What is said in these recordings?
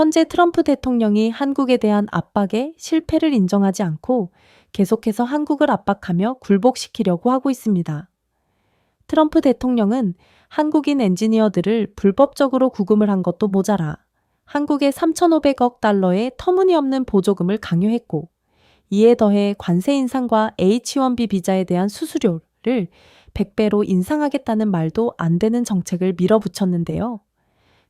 현재 트럼프 대통령이 한국에 대한 압박에 실패를 인정하지 않고 계속해서 한국을 압박하며 굴복시키려고 하고 있습니다. 트럼프 대통령은 한국인 엔지니어들을 불법적으로 구금을 한 것도 모자라 한국에 3,500억 달러의 터무니없는 보조금을 강요했고, 이에 더해 관세 인상과 H-1B 비자에 대한 수수료를 100배로 인상하겠다는 말도 안 되는 정책을 밀어붙였는데요.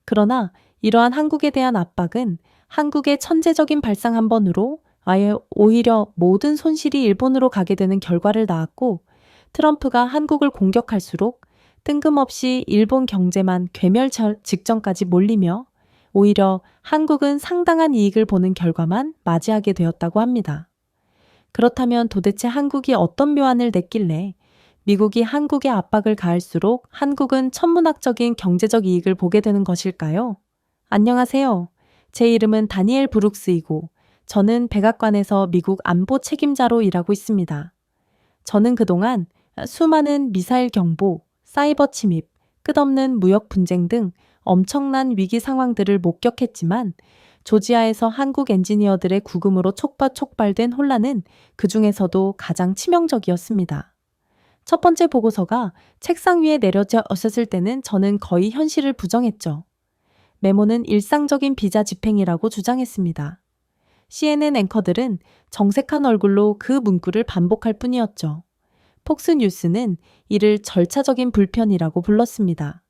그러나 이러한 한국에 대한 압박은 한국의 천재적인 발상 한 번으로 아예 오히려 모든 손실이 일본으로 가게 되는 결과를 낳았고, 트럼프가 한국을 공격할수록 뜬금없이 일본 경제만 괴멸 직전까지 몰리며 오히려 한국은 상당한 이익을 보는 결과만 맞이하게 되었다고 합니다. 그렇다면 도대체 한국이 어떤 묘안을 냈길래 미국이 한국에 압박을 가할수록 한국은 천문학적인 경제적 이익을 보게 되는 것일까요? 안녕하세요. 제 이름은 다니엘 브룩스이고 저는 백악관에서 미국 안보 책임자로 일하고 있습니다. 저는 그동안 수많은 미사일 경보, 사이버 침입, 끝없는 무역 분쟁 등 엄청난 위기 상황들을 목격했지만 조지아에서 한국 엔지니어들의 구금으로 촉발된 혼란은 그 중에서도 가장 치명적이었습니다. 첫 번째 보고서가 책상 위에 내려졌을 때는 저는 거의 현실을 부정했죠. 메모는 일상적인 비자 집행이라고 주장했습니다. CNN 앵커들은 정색한 얼굴로 그 문구를 반복할 뿐이었죠. 폭스뉴스는 이를 절차적인 불편이라고 불렀습니다.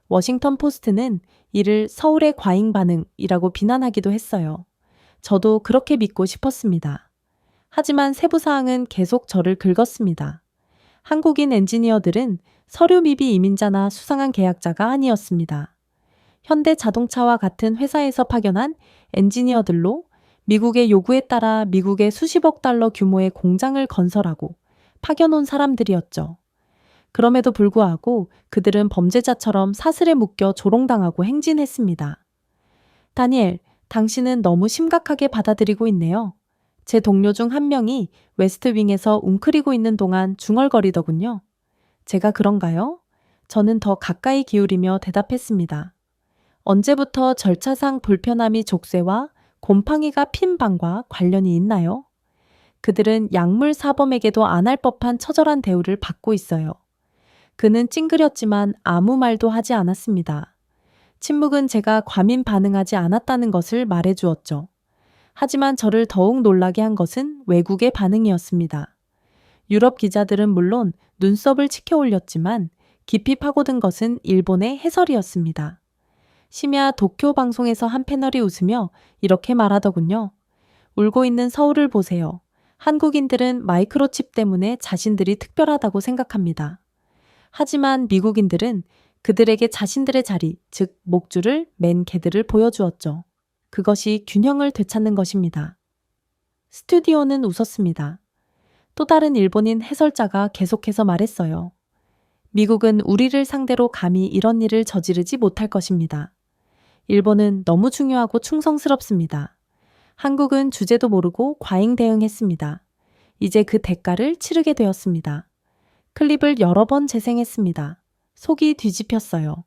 워싱턴 포스트는 이를 서울의 과잉 반응이라고 비난하기도 했어요. 저도 그렇게 믿고 싶었습니다. 하지만 세부 사항은 계속 저를 긁었습니다. 한국인 엔지니어들은 서류 미비 이민자나 수상한 계약자가 아니었습니다. 현대 자동차와 같은 회사에서 파견한 엔지니어들로 미국의 요구에 따라 미국의 수십억 달러 규모의 공장을 건설하고 파견 온 사람들이었죠. 그럼에도 불구하고 그들은 범죄자처럼 사슬에 묶여 조롱당하고 행진했습니다. 다니엘, 당신은 너무 심각하게 받아들이고 있네요. 제 동료 중 한 명이 웨스트윙에서 웅크리고 있는 동안 중얼거리더군요. 제가 그런가요? 저는 더 가까이 기울이며 대답했습니다. 언제부터 절차상 불편함이 족쇄와 곰팡이가 핀 방과 관련이 있나요? 그들은 약물 사범에게도 안 할 법한 처절한 대우를 받고 있어요. 그는 찡그렸지만 아무 말도 하지 않았습니다. 침묵은 제가 과민 반응하지 않았다는 것을 말해주었죠. 하지만 저를 더욱 놀라게 한 것은 외국의 반응이었습니다. 유럽 기자들은 물론 눈썹을 치켜 올렸지만 깊이 파고든 것은 일본의 해설이었습니다. 심야 도쿄 방송에서 한 패널이 웃으며 이렇게 말하더군요. 울고 있는 서울을 보세요. 한국인들은 마이크로칩 때문에 자신들이 특별하다고 생각합니다. 하지만 미국인들은 그들에게 자신들의 자리, 즉 목줄을 맨 개들을 보여주었죠. 그것이 균형을 되찾는 것입니다. 스튜디오는 웃었습니다. 또 다른 일본인 해설자가 계속해서 말했어요. 미국은 우리를 상대로 감히 이런 일을 저지르지 못할 것입니다. 일본은 너무 중요하고 충성스럽습니다. 한국은 주제도 모르고 과잉 대응했습니다. 이제 그 대가를 치르게 되었습니다. 클립을 여러 번 재생했습니다. 속이 뒤집혔어요.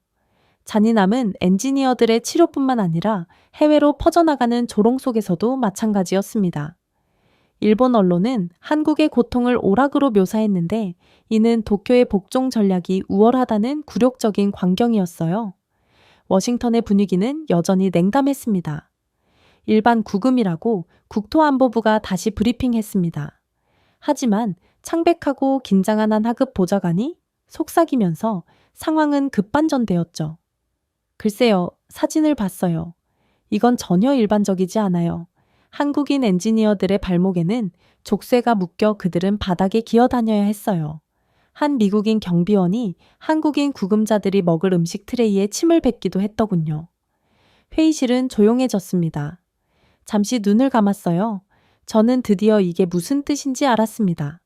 잔인함은 엔지니어들의 치료뿐만 아니라 해외로 퍼져나가는 조롱 속에서도 마찬가지였습니다. 일본 언론은 한국의 고통을 오락으로 묘사했는데 이는 도쿄의 복종 전략이 우월하다는 굴욕적인 광경이었어요. 워싱턴의 분위기는 여전히 냉담했습니다. 일반 구금이라고 국토안보부가 다시 브리핑했습니다. 하지만 창백하고 긴장한 한 하급 보좌관이 속삭이면서 상황은 급반전되었죠. 글쎄요, 사진을 봤어요. 이건 전혀 일반적이지 않아요. 한국인 엔지니어들의 발목에는 족쇄가 묶여 그들은 바닥에 기어다녀야 했어요. 한 미국인 경비원이 한국인 구금자들이 먹을 음식 트레이에 침을 뱉기도 했더군요. 회의실은 조용해졌습니다. 잠시 눈을 감았어요. 저는 드디어 이게 무슨 뜻인지 알았습니다.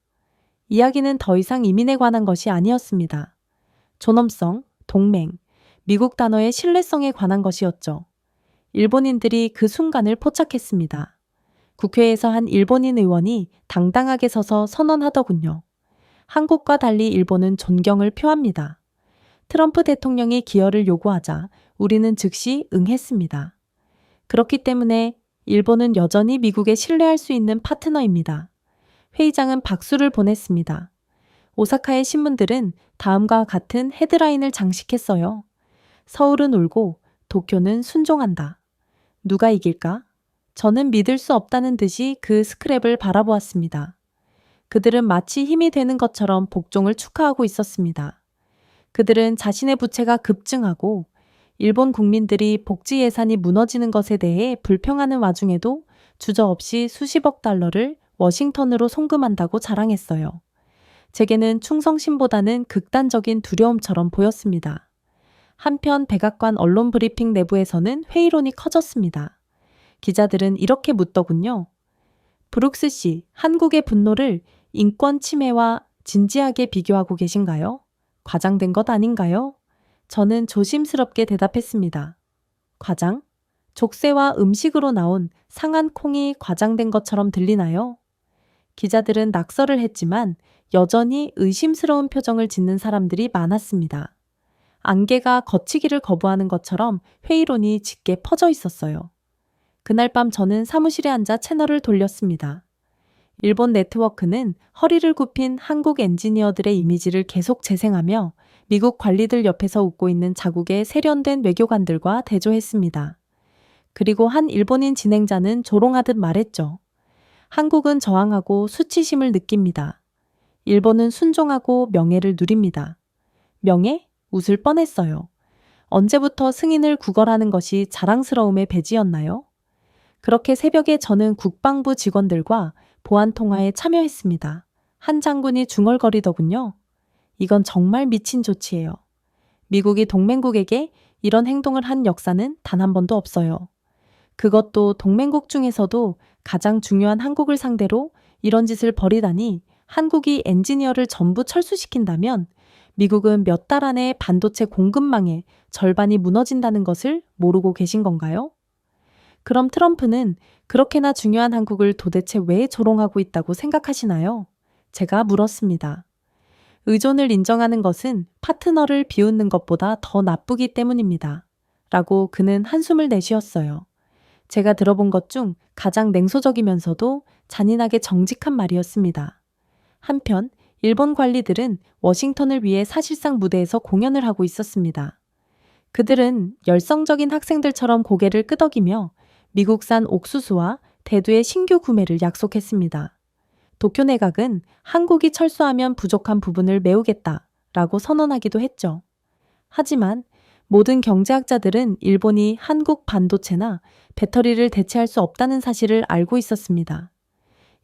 이야기는 더 이상 이민에 관한 것이 아니었습니다. 존엄성, 동맹, 미국 단어의 신뢰성에 관한 것이었죠. 일본인들이 그 순간을 포착했습니다. 국회에서 한 일본인 의원이 당당하게 서서 선언하더군요. 한국과 달리 일본은 존경을 표합니다. 트럼프 대통령이 기여를 요구하자 우리는 즉시 응했습니다. 그렇기 때문에 일본은 여전히 미국에 신뢰할 수 있는 파트너입니다. 회의장은 박수를 보냈습니다. 오사카의 신문들은 다음과 같은 헤드라인을 장식했어요. 서울은 울고 도쿄는 순종한다. 누가 이길까? 저는 믿을 수 없다는 듯이 그 스크랩을 바라보았습니다. 그들은 마치 힘이 되는 것처럼 복종을 축하하고 있었습니다. 그들은 자신의 부채가 급증하고 일본 국민들이 복지 예산이 무너지는 것에 대해 불평하는 와중에도 주저없이 수십억 달러를 워싱턴으로 송금한다고 자랑했어요. 제게는 충성심보다는 극단적인 두려움처럼 보였습니다. 한편 백악관 언론 브리핑 내부에서는 회의론이 커졌습니다. 기자들은 이렇게 묻더군요. 브룩스 씨, 한국의 분노를 인권 침해와 진지하게 비교하고 계신가요? 과장된 것 아닌가요? 저는 조심스럽게 대답했습니다. 과장? 족쇄와 음식으로 나온 상한 콩이 과장된 것처럼 들리나요? 기자들은 낙서를 했지만 여전히 의심스러운 표정을 짓는 사람들이 많았습니다. 안개가 거치기를 거부하는 것처럼 회의론이 짙게 퍼져 있었어요. 그날 밤 저는 사무실에 앉아 채널을 돌렸습니다. 일본 네트워크는 허리를 굽힌 한국 엔지니어들의 이미지를 계속 재생하며 미국 관리들 옆에서 웃고 있는 자국의 세련된 외교관들과 대조했습니다. 그리고 한 일본인 진행자는 조롱하듯 말했죠. 한국은 저항하고 수치심을 느낍니다. 일본은 순종하고 명예를 누립니다. 명예? 웃을 뻔했어요. 언제부터 승인을 구걸하는 것이 자랑스러움의 배지였나요? 그렇게 새벽에 저는 국방부 직원들과 보안 통화에 참여했습니다. 한 장군이 중얼거리더군요. 이건 정말 미친 조치예요. 미국이 동맹국에게 이런 행동을 한 역사는 단 한 번도 없어요. 그것도 동맹국 중에서도 가장 중요한 한국을 상대로 이런 짓을 벌이다니 한국이 엔지니어를 전부 철수시킨다면 미국은 몇 달 안에 반도체 공급망의 절반이 무너진다는 것을 모르고 계신 건가요? 그럼 트럼프는 그렇게나 중요한 한국을 도대체 왜 조롱하고 있다고 생각하시나요? 제가 물었습니다. 의존을 인정하는 것은 파트너를 비웃는 것보다 더 나쁘기 때문입니다. 라고 그는 한숨을 내쉬었어요. 제가 들어본 것 중 가장 냉소적이면서도 잔인하게 정직한 말이었습니다. 한편 일본 관리들은 워싱턴을 위해 사실상 무대에서 공연을 하고 있었습니다. 그들은 열성적인 학생들처럼 고개를 끄덕이며 미국산 옥수수와 대두의 신규 구매를 약속했습니다. 도쿄 내각은 한국이 철수하면 부족한 부분을 메우겠다라고 선언하기도 했죠. 하지만 모든 경제학자들은 일본이 한국 반도체나 배터리를 대체할 수 없다는 사실을 알고 있었습니다.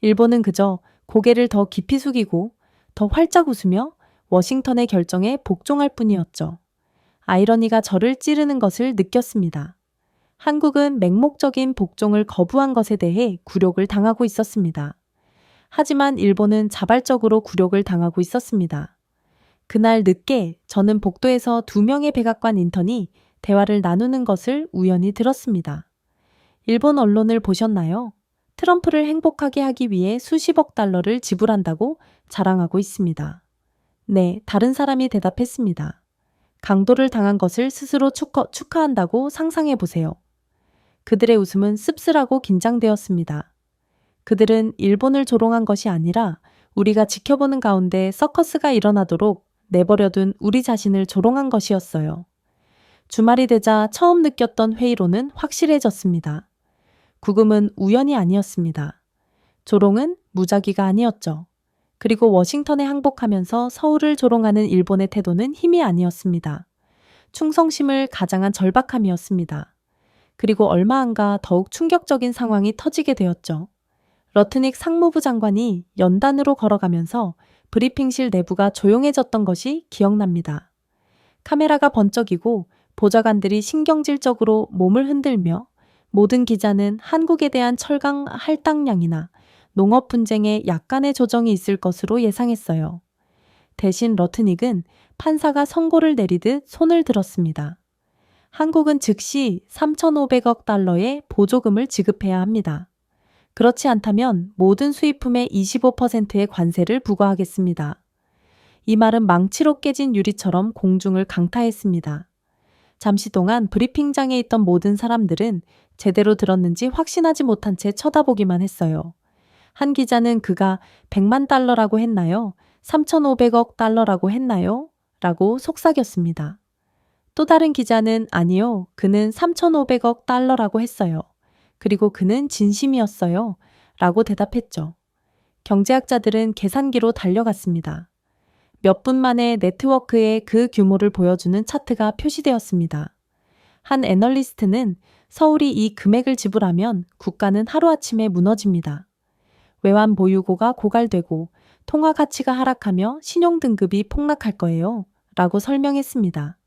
일본은 그저 고개를 더 깊이 숙이고 더 활짝 웃으며 워싱턴의 결정에 복종할 뿐이었죠. 아이러니가 저를 찌르는 것을 느꼈습니다. 한국은 맹목적인 복종을 거부한 것에 대해 굴욕을 당하고 있었습니다. 하지만 일본은 자발적으로 굴욕을 당하고 있었습니다. 그날 늦게 저는 복도에서 2명의 백악관 인턴이 대화를 나누는 것을 우연히 들었습니다. 일본 언론을 보셨나요? 트럼프를 행복하게 하기 위해 수십억 달러를 지불한다고 자랑하고 있습니다. 네, 다른 사람이 대답했습니다. 강도를 당한 것을 스스로 축하한다고 상상해 보세요. 그들의 웃음은 씁쓸하고 긴장되었습니다. 그들은 일본을 조롱한 것이 아니라 우리가 지켜보는 가운데 서커스가 일어나도록 내버려둔 우리 자신을 조롱한 것이었어요. 주말이 되자 처음 느꼈던 회의로는 확실해졌습니다. 구금은 우연이 아니었습니다. 조롱은 무작위가 아니었죠. 그리고 워싱턴에 항복하면서 서울을 조롱하는 일본의 태도는 힘이 아니었습니다. 충성심을 가장한 절박함이었습니다. 그리고 얼마 안가 더욱 충격적인 상황이 터지게 되었죠. 러트닉 상무부 장관이 연단으로 걸어가면서 브리핑실 내부가 조용해졌던 것이 기억납니다. 카메라가 번쩍이고 보좌관들이 신경질적으로 몸을 흔들며 모든 기자는 한국에 대한 철강 할당량이나 농업 분쟁에 약간의 조정이 있을 것으로 예상했어요. 대신 러트닉은 판사가 선고를 내리듯 손을 들었습니다. 한국은 즉시 3,500억 달러의 보조금을 지급해야 합니다. 그렇지 않다면 모든 수입품의 25%의 관세를 부과하겠습니다. 이 말은 망치로 깨진 유리처럼 공중을 강타했습니다. 잠시 동안 브리핑장에 있던 모든 사람들은 제대로 들었는지 확신하지 못한 채 쳐다보기만 했어요. 한 기자는 그가 100만 달러라고 했나요? 3,500억 달러라고 했나요? 라고 속삭였습니다. 또 다른 기자는 아니요, 그는 3,500억 달러라고 했어요. 그리고 그는 진심이었어요. 라고 대답했죠. 경제학자들은 계산기로 달려갔습니다. 몇 분 만에 네트워크의 그 규모를 보여주는 차트가 표시되었습니다. 한 애널리스트는 서울이 이 금액을 지불하면 국가는 하루아침에 무너집니다. 외환 보유고가 고갈되고 통화 가치가 하락하며 신용등급이 폭락할 거예요. 라고 설명했습니다.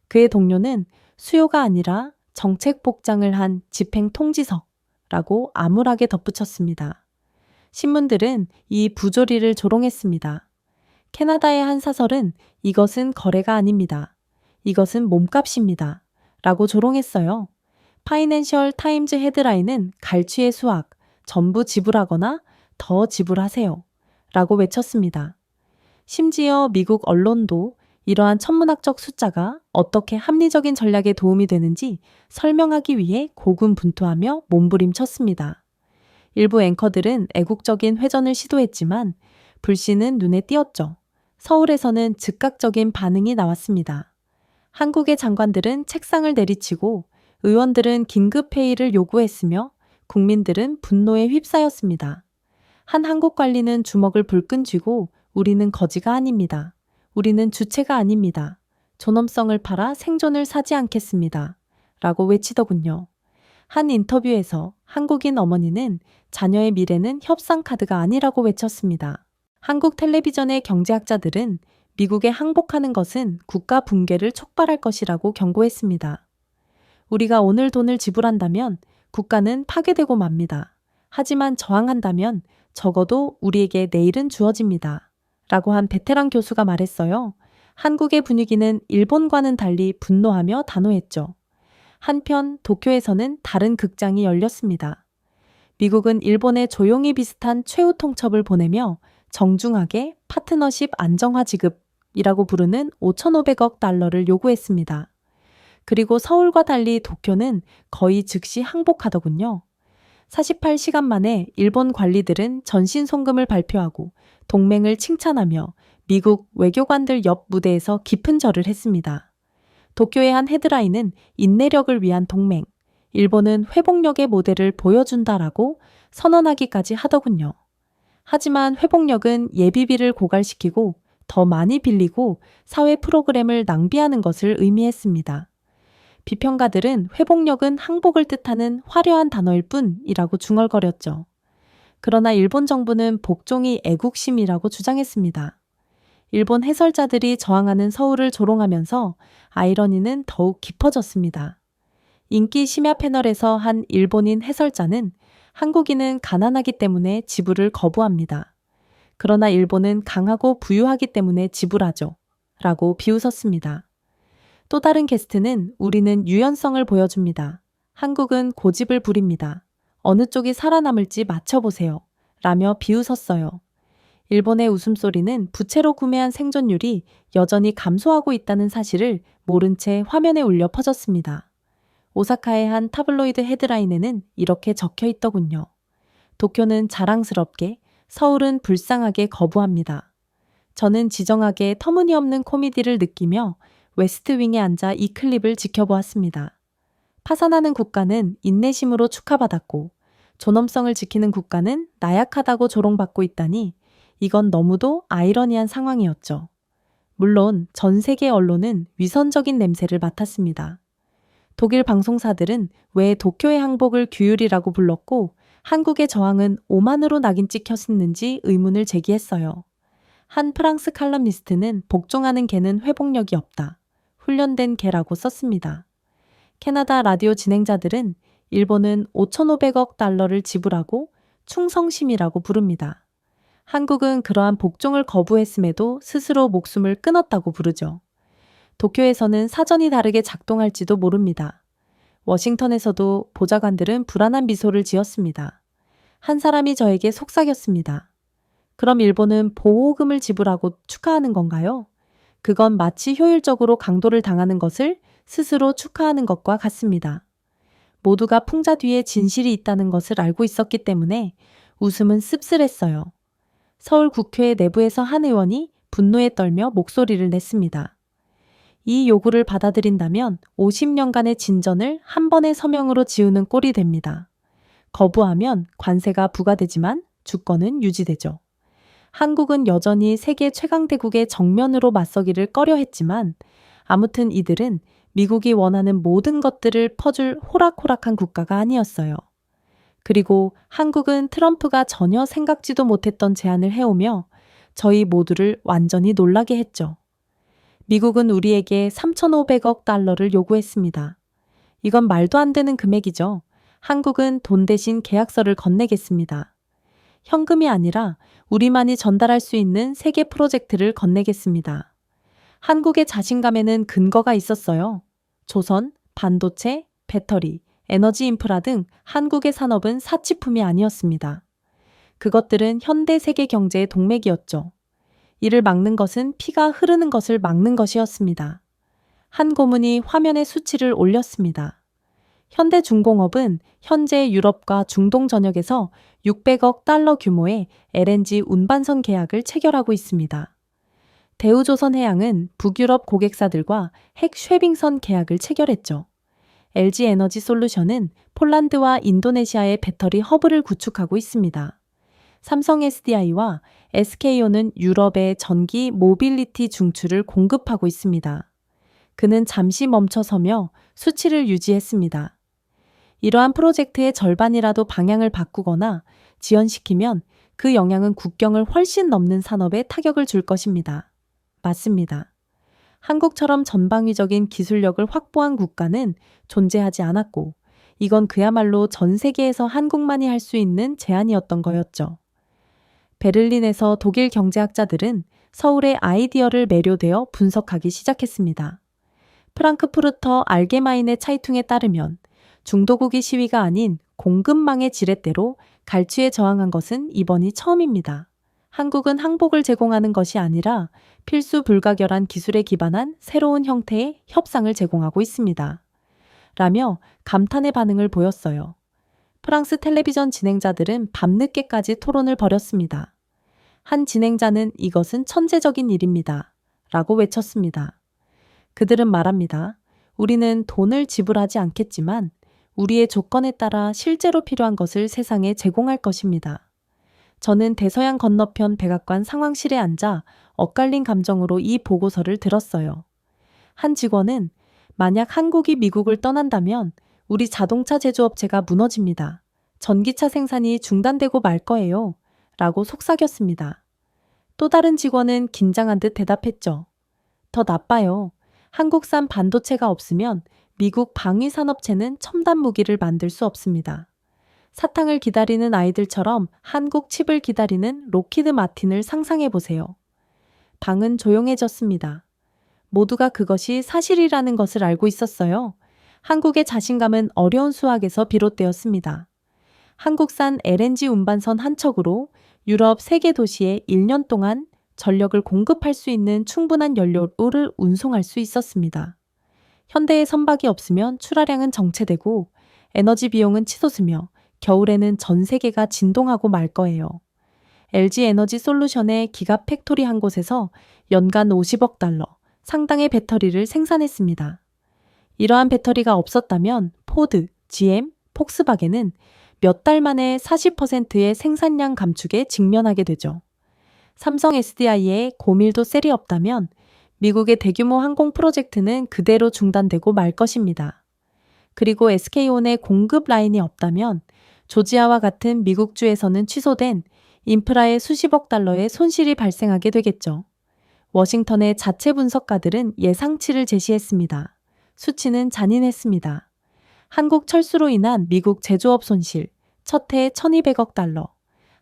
그의 동료는 수요가 아니라 정책 복장을 한 집행통지서라고 암울하게 덧붙였습니다. 신문들은 이 부조리를 조롱했습니다. 캐나다의 한 사설은 이것은 거래가 아닙니다. 이것은 몸값입니다. 라고 조롱했어요. 파이낸셜 타임즈 헤드라인은 갈취의 수학, 전부 지불하거나 더 지불하세요. 라고 외쳤습니다. 심지어 미국 언론도 이러한 천문학적 숫자가 어떻게 합리적인 전략에 도움이 되는지 설명하기 위해 고군분투하며 몸부림쳤습니다. 일부 앵커들은 애국적인 회전을 시도했지만 불씨는 눈에 띄었죠. 서울에서는 즉각적인 반응이 나왔습니다. 한국의 장관들은 책상을 내리치고 의원들은 긴급회의를 요구했으며 국민들은 분노에 휩싸였습니다. 한 한국 관리는 주먹을 불끈 쥐고 우리는 거지가 아닙니다. 우리는 주체가 아닙니다. 존엄성을 팔아 생존을 사지 않겠습니다. 라고 외치더군요. 한 인터뷰에서 한국인 어머니는 자녀의 미래는 협상 카드가 아니라고 외쳤습니다. 한국 텔레비전의 경제학자들은 미국에 항복하는 것은 국가 붕괴를 촉발할 것이라고 경고했습니다. 우리가 오늘 돈을 지불한다면 국가는 파괴되고 맙니다. 하지만 저항한다면 적어도 우리에게 내일은 주어집니다. 라고 한 베테랑 교수가 말했어요. 한국의 분위기는 일본과는 달리 분노하며 단호했죠. 한편 도쿄에서는 다른 극장이 열렸습니다. 미국은 일본에 조용히 비슷한 최후 통첩을 보내며 정중하게 파트너십 안정화 지급이라고 부르는 5,500억 달러를 요구했습니다. 그리고 서울과 달리 도쿄는 거의 즉시 항복하더군요. 48시간 만에 일본 관리들은 전신 송금을 발표하고 동맹을 칭찬하며 미국 외교관들 옆 무대에서 깊은 절을 했습니다. 도쿄의 한 헤드라인은 인내력을 위한 동맹, 일본은 회복력의 모델을 보여준다라고 선언하기까지 하더군요. 하지만 회복력은 예비비를 고갈시키고 더 많이 빌리고 사회 프로그램을 낭비하는 것을 의미했습니다. 비평가들은 회복력은 항복을 뜻하는 화려한 단어일 뿐이라고 중얼거렸죠. 그러나 일본 정부는 복종이 애국심이라고 주장했습니다. 일본 해설자들이 저항하는 서울을 조롱하면서 아이러니는 더욱 깊어졌습니다. 인기 심야 패널에서 한 일본인 해설자는 한국인은 가난하기 때문에 지불을 거부합니다. 그러나 일본은 강하고 부유하기 때문에 지불하죠. 라고 비웃었습니다. 또 다른 게스트는 우리는 유연성을 보여줍니다. 한국은 고집을 부립니다. 어느 쪽이 살아남을지 맞춰보세요. 라며 비웃었어요. 일본의 웃음소리는 부채로 구매한 생존율이 여전히 감소하고 있다는 사실을 모른 채 화면에 울려 퍼졌습니다. 오사카의 한 타블로이드 헤드라인에는 이렇게 적혀 있더군요. 도쿄는 자랑스럽게, 서울은 불쌍하게 거부합니다. 저는 지정하게 터무니없는 코미디를 느끼며 웨스트윙에 앉아 이 클립을 지켜보았습니다. 파산하는 국가는 인내심으로 축하받았고 존엄성을 지키는 국가는 나약하다고 조롱받고 있다니 이건 너무도 아이러니한 상황이었죠. 물론 전 세계 언론은 위선적인 냄새를 맡았습니다. 독일 방송사들은 왜 도쿄의 항복을 규율이라고 불렀고 한국의 저항은 오만으로 낙인 찍혔는지 의문을 제기했어요. 한 프랑스 칼럼니스트는 복종하는 개는 회복력이 없다. 훈련된 개라고 썼습니다. 캐나다 라디오 진행자들은 일본은 5,500억 달러를 지불하고 충성심이라고 부릅니다. 한국은 그러한 복종을 거부했음에도 스스로 목숨을 끊었다고 부르죠. 도쿄에서는 사전이 다르게 작동할지도 모릅니다. 워싱턴에서도 보좌관들은 불안한 미소를 지었습니다. 한 사람이 저에게 속삭였습니다. 그럼 일본은 보호금을 지불하고 축하하는 건가요? 그건 마치 효율적으로 강도를 당하는 것을 스스로 축하하는 것과 같습니다. 모두가 풍자 뒤에 진실이 있다는 것을 알고 있었기 때문에 웃음은 씁쓸했어요. 서울 국회 내부에서 한 의원이 분노에 떨며 목소리를 냈습니다. 이 요구를 받아들인다면 50년간의 진전을 한 번의 서명으로 지우는 꼴이 됩니다. 거부하면 관세가 부과되지만 주권은 유지되죠. 한국은 여전히 세계 최강대국의 정면으로 맞서기를 꺼려했지만 아무튼 이들은 미국이 원하는 모든 것들을 퍼줄 호락호락한 국가가 아니었어요. 그리고 한국은 트럼프가 전혀 생각지도 못했던 제안을 해오며 저희 모두를 완전히 놀라게 했죠. 미국은 우리에게 3,500억 달러를 요구했습니다. 이건 말도 안 되는 금액이죠. 한국은 돈 대신 계약서를 건네겠습니다. 현금이 아니라 우리만이 전달할 수 있는 세계 프로젝트를 건네겠습니다. 한국의 자신감에는 근거가 있었어요. 조선, 반도체, 배터리, 에너지 인프라 등 한국의 산업은 사치품이 아니었습니다. 그것들은 현대 세계 경제의 동맥이었죠. 이를 막는 것은 피가 흐르는 것을 막는 것이었습니다. 한 고문이 화면에 수치를 올렸습니다. 현대중공업은 현재 유럽과 중동 전역에서 600억 달러 규모의 LNG 운반선 계약을 체결하고 있습니다. 대우조선해양은 북유럽 고객사들과 핵 쉐빙선 계약을 체결했죠. LG에너지솔루션은 폴란드와 인도네시아의 배터리 허브를 구축하고 있습니다. 삼성 SDI와 SK온은 유럽의 전기 모빌리티 중추를 공급하고 있습니다. 그는 잠시 멈춰서며 수치를 유지했습니다. 이러한 프로젝트의 절반이라도 방향을 바꾸거나 지연시키면 그 영향은 국경을 훨씬 넘는 산업에 타격을 줄 것입니다. 맞습니다. 한국처럼 전방위적인 기술력을 확보한 국가는 존재하지 않았고 이건 그야말로 전 세계에서 한국만이 할 수 있는 제안이었던 거였죠. 베를린에서 독일 경제학자들은 서울의 아이디어를 매료되어 분석하기 시작했습니다. 프랑크푸르터 알게마인의 차이퉁에 따르면 중도국이 시위가 아닌 공급망의 지렛대로 갈취에 저항한 것은 이번이 처음입니다. 한국은 항복을 제공하는 것이 아니라 필수 불가결한 기술에 기반한 새로운 형태의 협상을 제공하고 있습니다. 라며 감탄의 반응을 보였어요. 프랑스 텔레비전 진행자들은 밤늦게까지 토론을 벌였습니다. 한 진행자는 이것은 천재적인 일입니다. 라고 외쳤습니다. 그들은 말합니다. 우리는 돈을 지불하지 않겠지만 우리의 조건에 따라 실제로 필요한 것을 세상에 제공할 것입니다. 저는 대서양 건너편 백악관 상황실에 앉아 엇갈린 감정으로 이 보고서를 들었어요. 한 직원은 만약 한국이 미국을 떠난다면 우리 자동차 제조업체가 무너집니다. 전기차 생산이 중단되고 말 거예요. 라고 속삭였습니다. 또 다른 직원은 긴장한 듯 대답했죠. 더 나빠요. 한국산 반도체가 없으면 미국 방위산업체는 첨단 무기를 만들 수 없습니다. 사탕을 기다리는 아이들처럼 한국 칩을 기다리는 로키드 마틴을 상상해 보세요. 방은 조용해졌습니다. 모두가 그것이 사실이라는 것을 알고 있었어요. 한국의 자신감은 어려운 수학에서 비롯되었습니다. 한국산 LNG 운반선 한 척으로 유럽 3개 도시에 1년 동안 전력을 공급할 수 있는 충분한 연료를 운송할 수 있었습니다. 현대의 선박이 없으면 출하량은 정체되고 에너지 비용은 치솟으며 겨울에는 전 세계가 진동하고 말 거예요. LG에너지솔루션의 기가 팩토리 한 곳에서 연간 50억 달러 상당의 배터리를 생산했습니다. 이러한 배터리가 없었다면 포드, GM, 폭스바겐은 몇 달 만에 40%의 생산량 감축에 직면하게 되죠. 삼성 SDI에 고밀도 셀이 없다면 미국의 대규모 항공 프로젝트는 그대로 중단되고 말 것입니다. 그리고 SK온의 공급 라인이 없다면 조지아와 같은 미국주에서는 취소된 인프라의 수십억 달러의 손실이 발생하게 되겠죠. 워싱턴의 자체 분석가들은 예상치를 제시했습니다. 수치는 잔인했습니다. 한국 철수로 인한 미국 제조업 손실, 첫 해 1,200억 달러,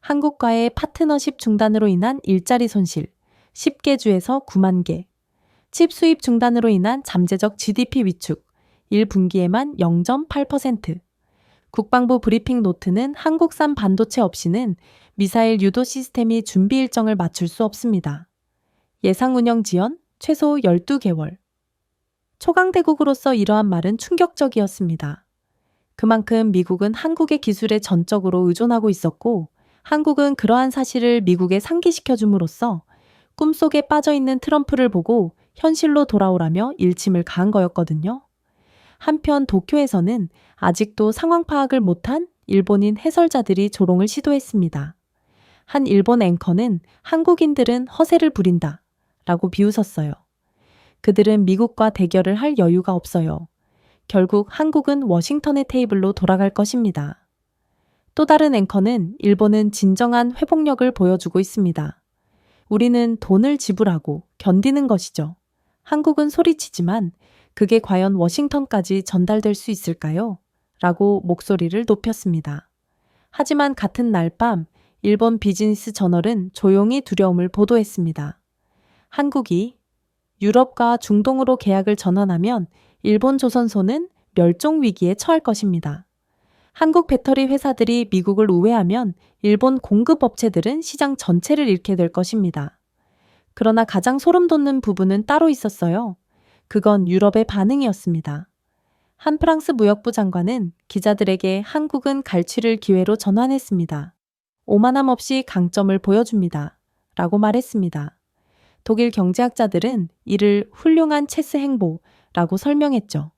한국과의 파트너십 중단으로 인한 일자리 손실, 10개 주에서 9만 개, 칩 수입 중단으로 인한 잠재적 GDP 위축, 1분기에만 0.8%. 국방부 브리핑 노트는 한국산 반도체 없이는 미사일 유도 시스템이 준비 일정을 맞출 수 없습니다. 예상 운영 지연, 최소 12개월. 초강대국으로서 이러한 말은 충격적이었습니다. 그만큼 미국은 한국의 기술에 전적으로 의존하고 있었고, 한국은 그러한 사실을 미국에 상기시켜 줌으로써 꿈속에 빠져있는 트럼프를 보고 현실로 돌아오라며 일침을 가한 거였거든요. 한편 도쿄에서는 아직도 상황 파악을 못한 일본인 해설자들이 조롱을 시도했습니다. 한 일본 앵커는 한국인들은 허세를 부린다 라고 비웃었어요. 그들은 미국과 대결을 할 여유가 없어요. 결국 한국은 워싱턴의 테이블로 돌아갈 것입니다. 또 다른 앵커는 일본은 진정한 회복력을 보여주고 있습니다. 우리는 돈을 지불하고 견디는 것이죠. 한국은 소리치지만 그게 과연 워싱턴까지 전달될 수 있을까요? 라고 목소리를 높였습니다. 하지만 같은 날 밤 일본 비즈니스 저널은 조용히 두려움을 보도했습니다. 한국이 유럽과 중동으로 계약을 전환하면 일본 조선소는 멸종 위기에 처할 것입니다. 한국 배터리 회사들이 미국을 우회하면 일본 공급 업체들은 시장 전체를 잃게 될 것입니다. 그러나 가장 소름 돋는 부분은 따로 있었어요. 그건 유럽의 반응이었습니다. 한 프랑스 무역부 장관은 기자들에게 한국은 갈취를 기회로 전환했습니다. 오만함 없이 강점을 보여줍니다. 라고 말했습니다. 독일 경제학자들은 이를 훌륭한 체스 행보라고 설명했죠.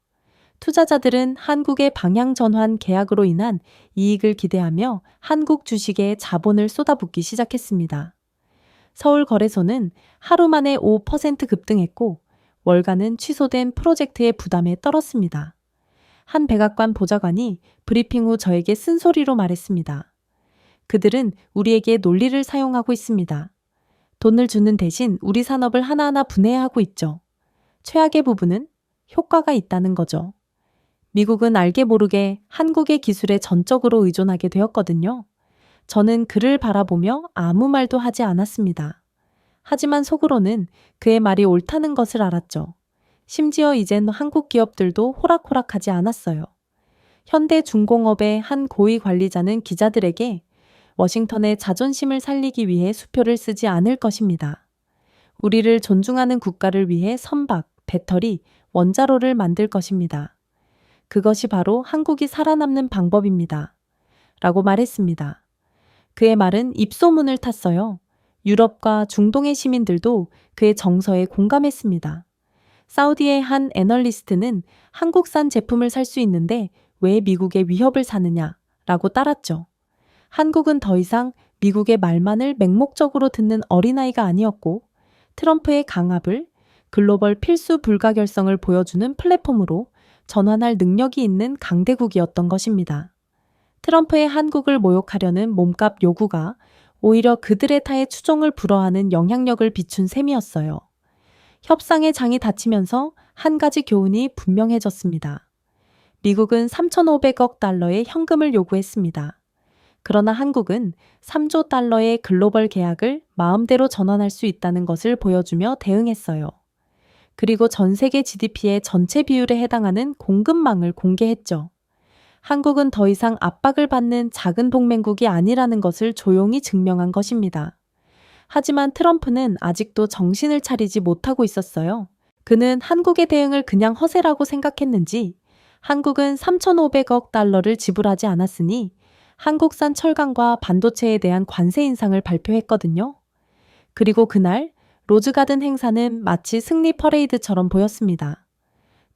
투자자들은 한국의 방향 전환 계약으로 인한 이익을 기대하며 한국 주식에 자본을 쏟아붓기 시작했습니다. 서울거래소는 하루 만에 5% 급등했고 월가는 취소된 프로젝트의 부담에 떨었습니다. 한 백악관 보좌관이 브리핑 후 저에게 쓴소리로 말했습니다. 그들은 우리에게 논리를 사용하고 있습니다. 돈을 주는 대신 우리 산업을 하나하나 분해하고 있죠. 최악의 부분은 효과가 있다는 거죠. 미국은 알게 모르게 한국의 기술에 전적으로 의존하게 되었거든요. 저는 그를 바라보며 아무 말도 하지 않았습니다. 하지만 속으로는 그의 말이 옳다는 것을 알았죠. 심지어 이젠 한국 기업들도 호락호락하지 않았어요. 현대중공업의 한 고위 관리자는 기자들에게 워싱턴의 자존심을 살리기 위해 수표를 쓰지 않을 것입니다. 우리를 존중하는 국가를 위해 선박, 배터리, 원자로를 만들 것입니다. 그것이 바로 한국이 살아남는 방법입니다. 라고 말했습니다. 그의 말은 입소문을 탔어요. 유럽과 중동의 시민들도 그의 정서에 공감했습니다. 사우디의 한 애널리스트는 한국산 제품을 살 수 있는데 왜 미국의 위협을 사느냐 라고 따랐죠. 한국은 더 이상 미국의 말만을 맹목적으로 듣는 어린아이가 아니었고 트럼프의 강압을 글로벌 필수 불가결성을 보여주는 플랫폼으로 전환할 능력이 있는 강대국이었던 것입니다. 트럼프의 한국을 모욕하려는 몸값 요구가 오히려 그들의 타의 추종을 불허하는 영향력을 비춘 셈이었어요. 협상의 장이 닫히면서 한 가지 교훈이 분명해졌습니다. 미국은 3,500억 달러의 현금을 요구했습니다. 그러나 한국은 3조 달러의 글로벌 계약을 마음대로 전환할 수 있다는 것을 보여주며 대응했어요. 그리고 전 세계 GDP의 전체 비율에 해당하는 공급망을 공개했죠. 한국은 더 이상 압박을 받는 작은 동맹국이 아니라는 것을 조용히 증명한 것입니다. 하지만 트럼프는 아직도 정신을 차리지 못하고 있었어요. 그는 한국의 대응을 그냥 허세라고 생각했는지 한국은 3,500억 달러를 지불하지 않았으니 한국산 철강과 반도체에 대한 관세 인상을 발표했거든요. 그리고 그날 로즈가든 행사는 마치 승리 퍼레이드처럼 보였습니다.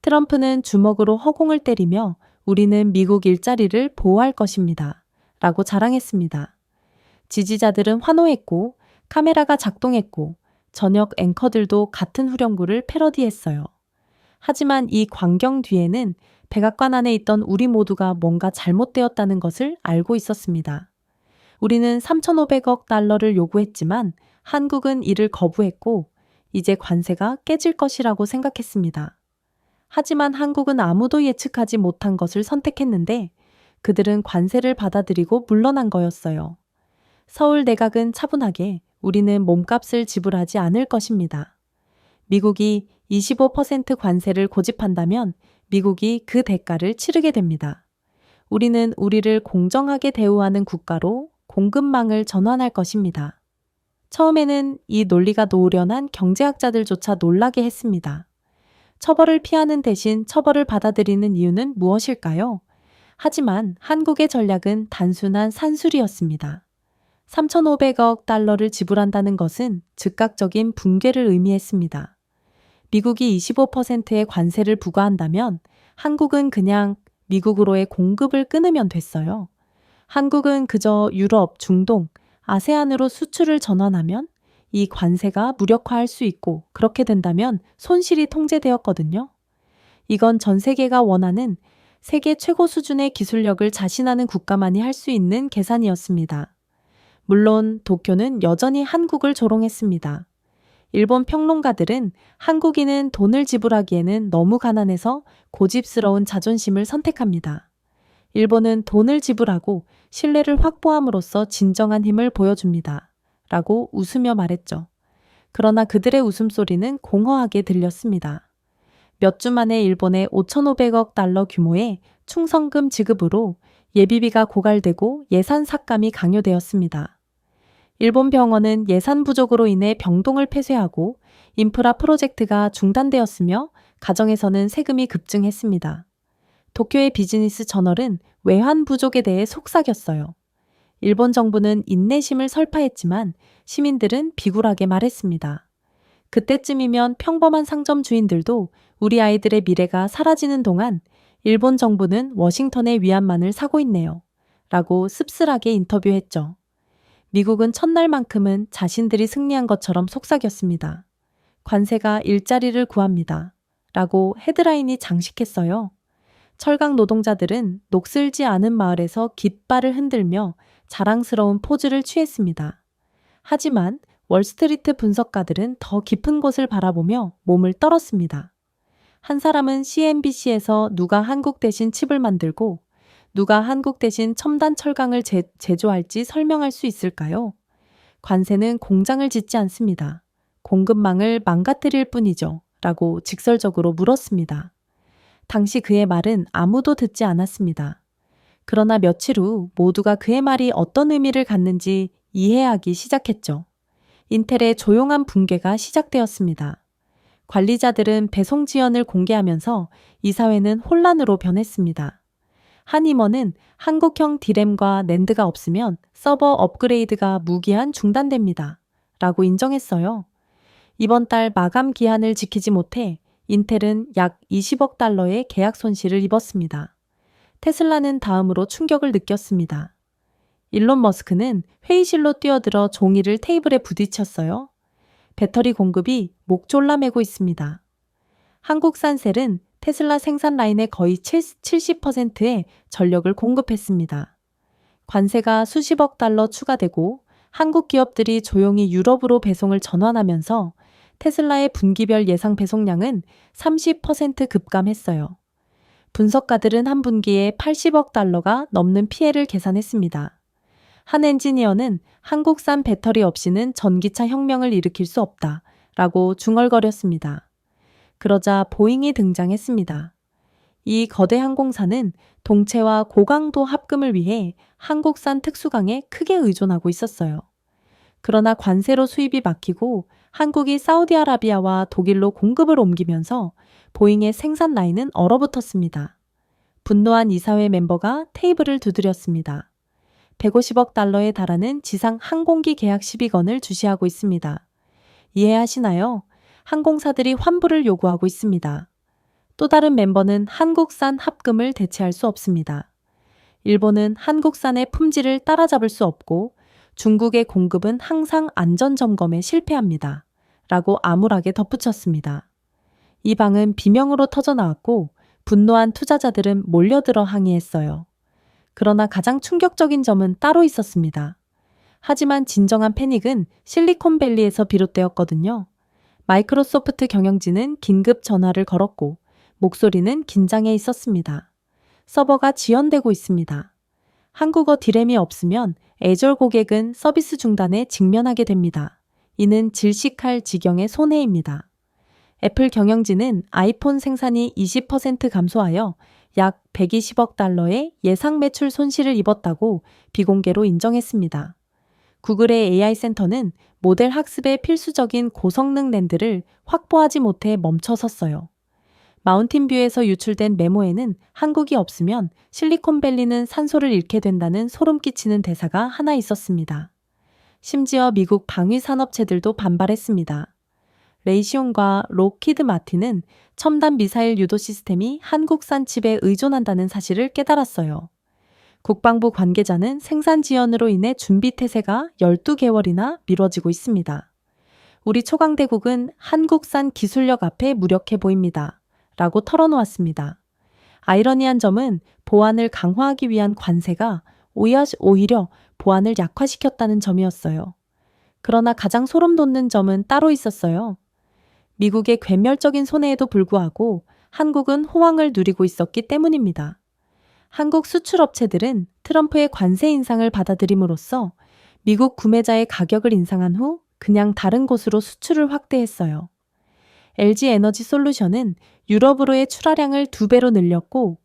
트럼프는 주먹으로 허공을 때리며 우리는 미국 일자리를 보호할 것입니다. 라고 자랑했습니다. 지지자들은 환호했고 카메라가 작동했고 저녁 앵커들도 같은 후렴구를 패러디했어요. 하지만 이 광경 뒤에는 백악관 안에 있던 우리 모두가 뭔가 잘못되었다는 것을 알고 있었습니다. 우리는 3,500억 달러를 요구했지만 한국은 이를 거부했고 이제 관세가 깨질 것이라고 생각했습니다. 하지만 한국은 아무도 예측하지 못한 것을 선택했는데 그들은 관세를 받아들이고 물러난 거였어요. 서울 내각은 차분하게 우리는 몸값을 지불하지 않을 것입니다. 미국이 25% 관세를 고집한다면 미국이 그 대가를 치르게 됩니다. 우리는 우리를 공정하게 대우하는 국가로 공급망을 전환할 것입니다. 처음에는 이 논리가 노련한 경제학자들조차 놀라게 했습니다. 처벌을 피하는 대신 처벌을 받아들이는 이유는 무엇일까요? 하지만 한국의 전략은 단순한 산술이었습니다. 3,500억 달러를 지불한다는 것은 즉각적인 붕괴를 의미했습니다. 미국이 25%의 관세를 부과한다면 한국은 그냥 미국으로의 공급을 끊으면 됐어요. 한국은 그저 유럽, 중동, 아세안으로 수출을 전환하면 이 관세가 무력화할 수 있고 그렇게 된다면 손실이 통제되었거든요. 이건 전 세계가 원하는 세계 최고 수준의 기술력을 자신하는 국가만이 할 수 있는 계산이었습니다. 물론 도쿄는 여전히 한국을 조롱했습니다. 일본 평론가들은 한국인은 돈을 지불하기에는 너무 가난해서 고집스러운 자존심을 선택합니다. 일본은 돈을 지불하고 신뢰를 확보함으로써 진정한 힘을 보여줍니다. 라고 웃으며 말했죠. 그러나 그들의 웃음소리는 공허하게 들렸습니다. 몇 주 만에 일본의 5,500억 달러 규모의 충성금 지급으로 예비비가 고갈되고 예산 삭감이 강요되었습니다. 일본 병원은 예산 부족으로 인해 병동을 폐쇄하고 인프라 프로젝트가 중단되었으며 가정에서는 세금이 급증했습니다. 도쿄의 비즈니스 저널은 외환 부족에 대해 속삭였어요. 일본 정부는 인내심을 설파했지만 시민들은 비굴하게 말했습니다. 그때쯤이면 평범한 상점 주인들도 우리 아이들의 미래가 사라지는 동안 일본 정부는 워싱턴의 위안만을 사고 있네요. 라고 씁쓸하게 인터뷰했죠. 미국은 첫날만큼은 자신들이 승리한 것처럼 속삭였습니다. 관세가 일자리를 구합니다. 라고 헤드라인이 장식했어요. 철강 노동자들은 녹슬지 않은 마을에서 깃발을 흔들며 자랑스러운 포즈를 취했습니다. 하지만 월스트리트 분석가들은 더 깊은 곳을 바라보며 몸을 떨었습니다. 한 사람은 CNBC에서 누가 한국 대신 칩을 만들고 누가 한국 대신 첨단 철강을 제조할지 설명할 수 있을까요? 관세는 공장을 짓지 않습니다. 공급망을 망가뜨릴 뿐이죠. 라고 직설적으로 물었습니다. 당시 그의 말은 아무도 듣지 않았습니다. 그러나 며칠 후 모두가 그의 말이 어떤 의미를 갖는지 이해하기 시작했죠. 인텔의 조용한 붕괴가 시작되었습니다. 관리자들은 배송 지연을 공개하면서 이사회는 혼란으로 변했습니다. 한 임원은 한국형 디램과 낸드가 없으면 서버 업그레이드가 무기한 중단됩니다. 라고 인정했어요. 이번 달 마감 기한을 지키지 못해 인텔은 약 20억 달러의 계약 손실을 입었습니다. 테슬라는 다음으로 충격을 느꼈습니다. 일론 머스크는 회의실로 뛰어들어 종이를 테이블에 부딪혔어요. 배터리 공급이 목 졸라매고 있습니다. 한국산 셀은 테슬라 생산 라인의 거의 70%의 전력을 공급했습니다. 관세가 수십억 달러 추가되고 한국 기업들이 조용히 유럽으로 배송을 전환하면서 테슬라의 분기별 예상 배송량은 30% 급감했어요. 분석가들은 한 분기에 80억 달러가 넘는 피해를 계산했습니다. 한 엔지니어는 한국산 배터리 없이는 전기차 혁명을 일으킬 수 없다 라고 중얼거렸습니다. 그러자 보잉이 등장했습니다. 이 거대 항공사는 동체와 고강도 합금을 위해 한국산 특수강에 크게 의존하고 있었어요. 그러나 관세로 수입이 막히고 한국이 사우디아라비아와 독일로 공급을 옮기면서 보잉의 생산 라인은 얼어붙었습니다. 분노한 이사회 멤버가 테이블을 두드렸습니다. 150억 달러에 달하는 지상 항공기 계약 12건을 주시하고 있습니다. 이해하시나요? 항공사들이 환불을 요구하고 있습니다. 또 다른 멤버는 한국산 합금을 대체할 수 없습니다. 일본은 한국산의 품질을 따라잡을 수 없고 중국의 공급은 항상 안전점검에 실패합니다. 라고 암울하게 덧붙였습니다. 이 방은 비명으로 터져나왔고 분노한 투자자들은 몰려들어 항의했어요. 그러나 가장 충격적인 점은 따로 있었습니다. 하지만 진정한 패닉은 실리콘밸리에서 비롯되었거든요. 마이크로소프트 경영진은 긴급 전화를 걸었고 목소리는 긴장해 있었습니다. 서버가 지연되고 있습니다. 한국어 디램이 없으면 애절 고객은 서비스 중단에 직면하게 됩니다. 이는 질식할 지경의 손해입니다. 애플 경영진은 아이폰 생산이 20% 감소하여 약 120억 달러의 예상 매출 손실을 입었다고 비공개로 인정했습니다. 구글의 AI 센터는 모델 학습에 필수적인 고성능 랜드를 확보하지 못해 멈춰섰어요. 마운틴뷰에서 유출된 메모에는 한국이 없으면 실리콘밸리는 산소를 잃게 된다는 소름 끼치는 대사가 하나 있었습니다. 심지어 미국 방위산업체들도 반발했습니다. 레이시온과 록히드 마틴은 첨단 미사일 유도 시스템이 한국산 칩에 의존한다는 사실을 깨달았어요. 국방부 관계자는 생산 지연으로 인해 준비 태세가 12개월이나 미뤄지고 있습니다. 우리 초강대국은 한국산 기술력 앞에 무력해 보입니다. 라고 털어놓았습니다. 아이러니한 점은 보안을 강화하기 위한 관세가 오히려 보안을 약화시켰다는 점이었어요. 그러나 가장 소름 돋는 점은 따로 있었어요. 미국의 괴멸적인 손해에도 불구하고 한국은 호황을 누리고 있었기 때문입니다. 한국 수출업체들은 트럼프의 관세 인상을 받아들임으로써 미국 구매자의 가격을 인상한 후 그냥 다른 곳으로 수출을 확대했어요. LG 에너지 솔루션은 유럽으로의 출하량을 2배로 늘렸고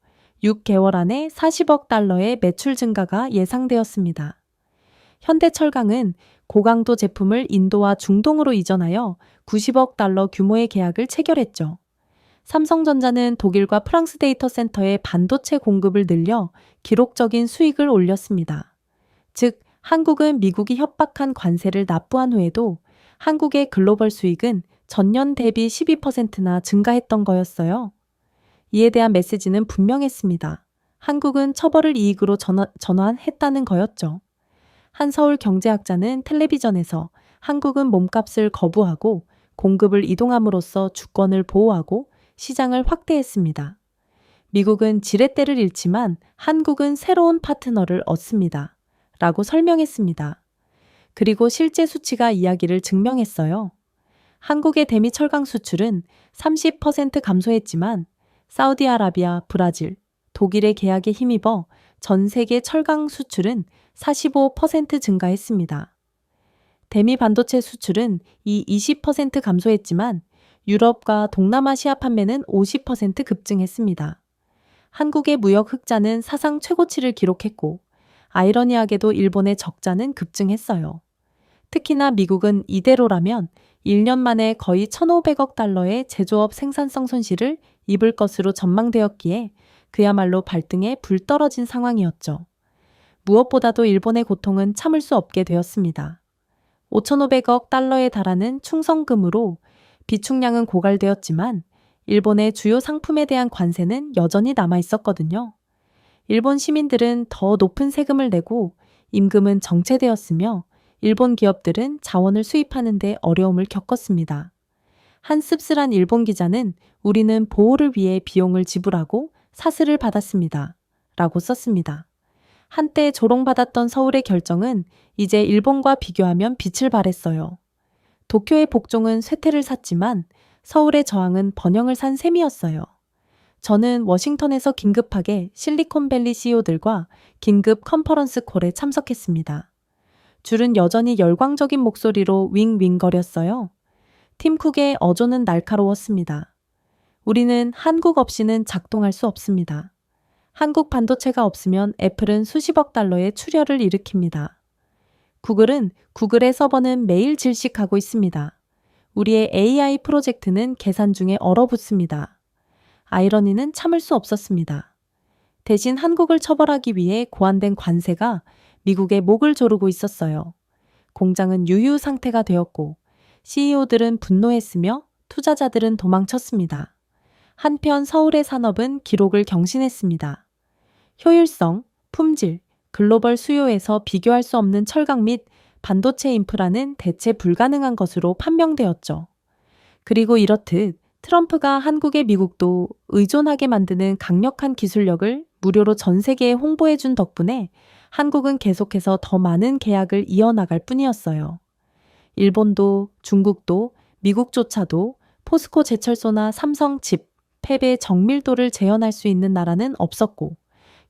6개월 안에 40억 달러의 매출 증가가 예상되었습니다. 현대철강은 고강도 제품을 인도와 중동으로 이전하여 90억 달러 규모의 계약을 체결했죠. 삼성전자는 독일과 프랑스 데이터 센터에 반도체 공급을 늘려 기록적인 수익을 올렸습니다. 즉, 한국은 미국이 협박한 관세를 납부한 후에도 한국의 글로벌 수익은 전년 대비 12%나 증가했던 거였어요. 이에 대한 메시지는 분명했습니다. 한국은 처벌을 이익으로 전환했다는 거였죠. 한 서울 경제학자는 텔레비전에서 한국은 몸값을 거부하고 공급을 이동함으로써 주권을 보호하고 시장을 확대했습니다. 미국은 지렛대를 잃지만 한국은 새로운 파트너를 얻습니다. 라고 설명했습니다. 그리고 실제 수치가 이야기를 증명했어요. 한국의 대미 철강 수출은 30% 감소했지만 사우디아라비아, 브라질, 독일의 계약에 힘입어 전 세계 철강 수출은 45% 증가했습니다. 대미 반도체 수출은 20% 감소했지만 유럽과 동남아시아 판매는 50% 급증했습니다. 한국의 무역 흑자는 사상 최고치를 기록했고 아이러니하게도 일본의 적자는 급증했어요. 특히나 미국은 이대로라면 1년 만에 거의 1,500억 달러의 제조업 생산성 손실을 입을 것으로 전망되었기에 그야말로 발등에 불 떨어진 상황이었죠. 무엇보다도 일본의 고통은 참을 수 없게 되었습니다. 5,500억 달러에 달하는 충성금으로 비축량은 고갈되었지만 일본의 주요 상품에 대한 관세는 여전히 남아 있었거든요. 일본 시민들은 더 높은 세금을 내고 임금은 정체되었으며 일본 기업들은 자원을 수입하는 데 어려움을 겪었습니다. 한 씁쓸한 일본 기자는 우리는 보호를 위해 비용을 지불하고 사슬을 받았습니다. 라고 썼습니다. 한때 조롱받았던 서울의 결정은 이제 일본과 비교하면 빛을 발했어요. 도쿄의 복종은 쇠퇴를 샀지만 서울의 저항은 번영을 산 셈이었어요. 저는 워싱턴에서 긴급하게 실리콘밸리 CEO들과 긴급 컨퍼런스 콜에 참석했습니다. 줄은 여전히 열광적인 목소리로 윙윙거렸어요. 팀 쿡의 어조는 날카로웠습니다. 우리는 한국 없이는 작동할 수 없습니다. 한국 반도체가 없으면 애플은 수십억 달러의 출혈을 일으킵니다. 구글은 구글의 서버는 매일 질식하고 있습니다. 우리의 AI 프로젝트는 계산 중에 얼어붙습니다. 아이러니는 참을 수 없었습니다. 대신 한국을 처벌하기 위해 고안된 관세가 미국의 목을 조르고 있었어요. 공장은 유유 상태가 되었고 CEO들은 분노했으며 투자자들은 도망쳤습니다. 한편 서울의 산업은 기록을 경신했습니다. 효율성, 품질, 글로벌 수요에서 비교할 수 없는 철강 및 반도체 인프라는 대체 불가능한 것으로 판명되었죠. 그리고 이렇듯 트럼프가 한국에 미국도 의존하게 만드는 강력한 기술력을 무료로 전 세계에 홍보해준 덕분에 한국은 계속해서 더 많은 계약을 이어나갈 뿐이었어요. 일본도 중국도 미국조차도 포스코 제철소나 삼성칩, 팹의 정밀도를 재현할 수 있는 나라는 없었고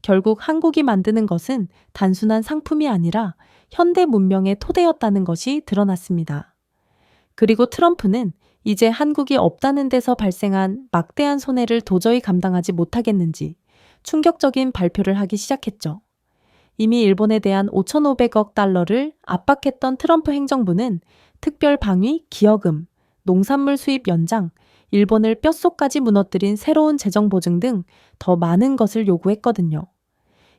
결국 한국이 만드는 것은 단순한 상품이 아니라 현대 문명의 토대였다는 것이 드러났습니다. 그리고 트럼프는 이제 한국이 없다는 데서 발생한 막대한 손해를 도저히 감당하지 못하겠는지 충격적인 발표를 하기 시작했죠. 이미 일본에 대한 5,500억 달러를 압박했던 트럼프 행정부는 특별 방위, 기여금, 농산물 수입 연장, 일본을 뼛속까지 무너뜨린 새로운 재정 보증 등 더 많은 것을 요구했거든요.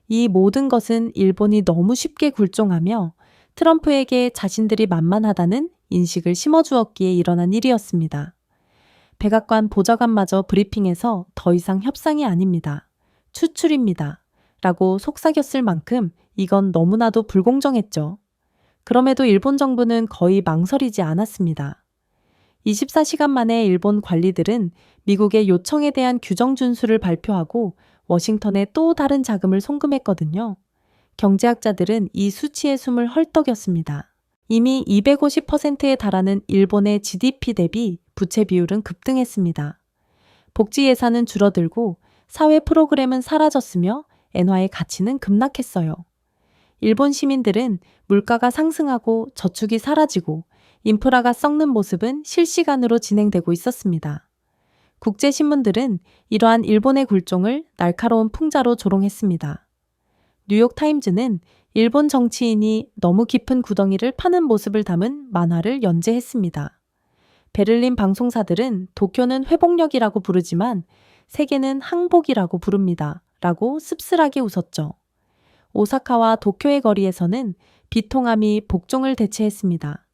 이 모든 것은 일본이 너무 쉽게 굴종하며 트럼프에게 자신들이 만만하다는 인식을 심어주었기에 일어난 일이었습니다. 백악관 보좌관마저 브리핑에서 더 이상 협상이 아닙니다. 추출입니다. 라고 속삭였을 만큼 이건 너무나도 불공정했죠. 그럼에도 일본 정부는 거의 망설이지 않았습니다. 24시간 만에 일본 관리들은 미국의 요청에 대한 규정 준수를 발표하고 워싱턴에 또 다른 자금을 송금했거든요. 경제학자들은 이 수치에 숨을 헐떡였습니다. 이미 250%에 달하는 일본의 GDP 대비 부채 비율은 급등했습니다. 복지 예산은 줄어들고 사회 프로그램은 사라졌으며 엔화의 가치는 급락했어요. 일본 시민들은 물가가 상승하고 저축이 사라지고 인프라가 썩는 모습은 실시간으로 진행되고 있었습니다. 국제신문들은 이러한 일본의 굴종을 날카로운 풍자로 조롱했습니다. 뉴욕타임즈는 일본 정치인이 너무 깊은 구덩이를 파는 모습을 담은 만화를 연재했습니다. 베를린 방송사들은 도쿄는 회복력이라고 부르지만 세계는 항복이라고 부릅니다. 라고 씁쓸하게 웃었죠. 오사카와 도쿄의 거리에서는 비통함이 복종을 대체했습니다.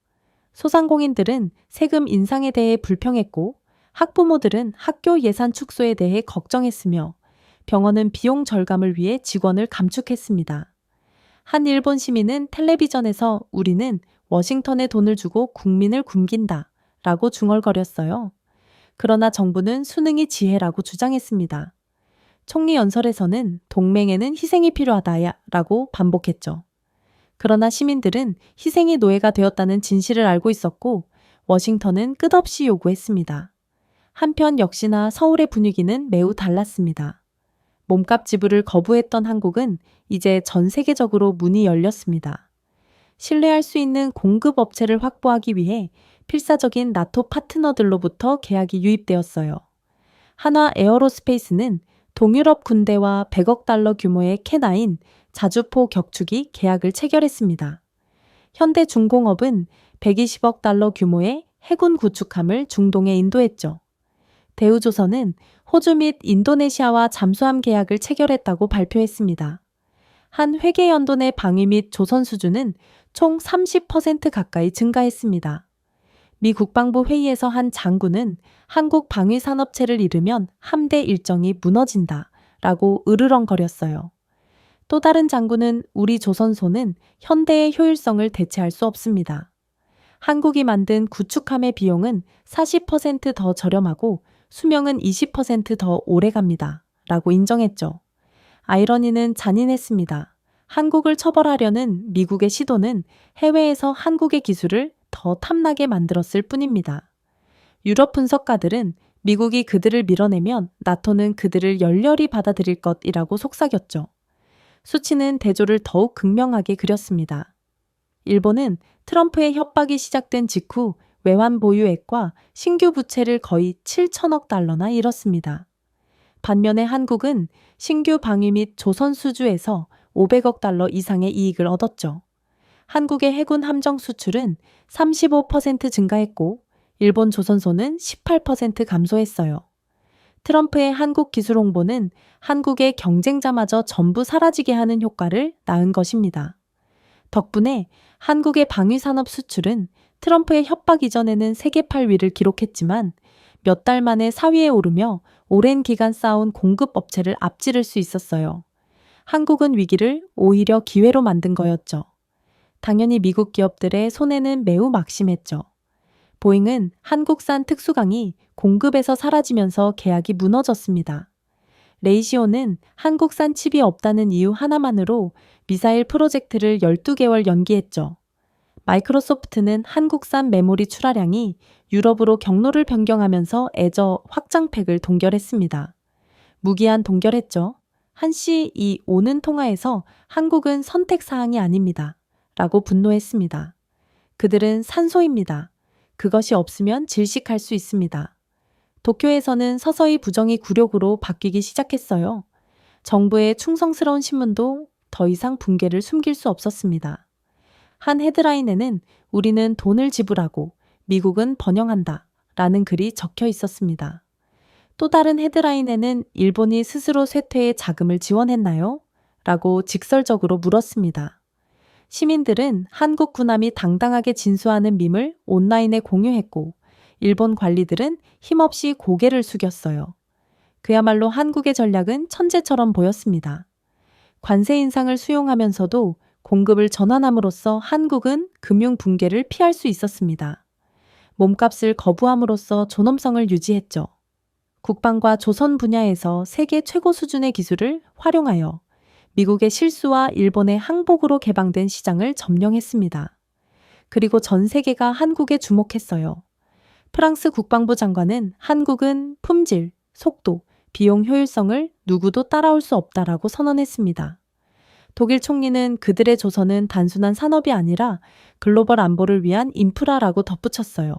소상공인들은 세금 인상에 대해 불평했고 학부모들은 학교 예산 축소에 대해 걱정했으며 병원은 비용 절감을 위해 직원을 감축했습니다. 한 일본 시민은 텔레비전에서 우리는 워싱턴에 돈을 주고 국민을 굶긴다 라고 중얼거렸어요. 그러나 정부는 수능이 지혜라고 주장했습니다. 총리 연설에서는 동맹에는 희생이 필요하다야 라고 반복했죠. 그러나 시민들은 희생이 노예가 되었다는 진실을 알고 있었고 워싱턴은 끝없이 요구했습니다. 한편 역시나 서울의 분위기는 매우 달랐습니다. 몸값 지불을 거부했던 한국은 이제 전 세계적으로 문이 열렸습니다. 신뢰할 수 있는 공급 업체를 확보하기 위해 필사적인 나토 파트너들로부터 계약이 유입되었어요. 한화 에어로스페이스는 동유럽 군대와 100억 달러 규모의 K9 자주포 격추기 계약을 체결했습니다. 현대중공업은 120억 달러 규모의 해군 구축함을 중동에 인도했죠. 대우조선은 호주 및 인도네시아와 잠수함 계약을 체결했다고 발표했습니다. 한 회계연돈의 방위 및 조선 수주는 총 30% 가까이 증가했습니다. 미 국방부 회의에서 한 장군은 한국 방위산업체를 잃으면 함대 일정이 무너진다 라고 으르렁거렸어요. 또 다른 장군은 우리 조선소는 현대의 효율성을 대체할 수 없습니다. 한국이 만든 구축함의 비용은 40% 더 저렴하고 수명은 20% 더 오래 갑니다. 라고 인정했죠. 아이러니는 잔인했습니다. 한국을 처벌하려는 미국의 시도는 해외에서 한국의 기술을 더 탐나게 만들었을 뿐입니다. 유럽 분석가들은 미국이 그들을 밀어내면 나토는 그들을 열렬히 받아들일 것이라고 속삭였죠. 수치는 대조를 더욱 극명하게 그렸습니다. 일본은 트럼프의 협박이 시작된 직후 외환 보유액과 신규 부채를 거의 7천억 달러나 잃었습니다. 반면에 한국은 신규 방위 및 조선 수주에서 500억 달러 이상의 이익을 얻었죠. 한국의 해군 함정 수출은 35% 증가했고 일본 조선소는 18% 감소했어요. 트럼프의 한국 기술 홍보는 한국의 경쟁자마저 전부 사라지게 하는 효과를 낳은 것입니다. 덕분에 한국의 방위산업 수출은 트럼프의 협박 이전에는 세계 8위를 기록했지만 몇 달 만에 4위에 오르며 오랜 기간 쌓아온 공급 업체를 앞지를 수 있었어요. 한국은 위기를 오히려 기회로 만든 거였죠. 당연히 미국 기업들의 손해는 매우 막심했죠. 보잉은 한국산 특수강이 공급에서 사라지면서 계약이 무너졌습니다. 레이시오는 한국산 칩이 없다는 이유 하나만으로 미사일 프로젝트를 12개월 연기했죠. 마이크로소프트는 한국산 메모리 출하량이 유럽으로 경로를 변경하면서 애저 확장팩을 동결했습니다. 무기한 동결했죠. 한시 이 오는 통화에서 한국은 선택사항이 아닙니다. 라고 분노했습니다. 그들은 산소입니다. 그것이 없으면 질식할 수 있습니다. 도쿄에서는 서서히 부정이 굴욕으로 바뀌기 시작했어요. 정부의 충성스러운 신문도 더 이상 붕괴를 숨길 수 없었습니다. 한 헤드라인에는 우리는 돈을 지불하고 미국은 번영한다 라는 글이 적혀 있었습니다. 또 다른 헤드라인에는 일본이 스스로 쇠퇴에 자금을 지원했나요? 라고 직설적으로 물었습니다. 시민들은 한국 군함이 당당하게 진수하는 밈을 온라인에 공유했고 일본 관리들은 힘없이 고개를 숙였어요. 그야말로 한국의 전략은 천재처럼 보였습니다. 관세 인상을 수용하면서도 공급을 전환함으로써 한국은 금융 붕괴를 피할 수 있었습니다. 몸값을 거부함으로써 존엄성을 유지했죠. 국방과 조선 분야에서 세계 최고 수준의 기술을 활용하여 미국의 실수와 일본의 항복으로 개방된 시장을 점령했습니다. 그리고 전 세계가 한국에 주목했어요. 프랑스 국방부 장관은 한국은 품질, 속도, 비용 효율성을 누구도 따라올 수 없다라고 선언했습니다. 독일 총리는 그들의 조선은 단순한 산업이 아니라 글로벌 안보를 위한 인프라라고 덧붙였어요.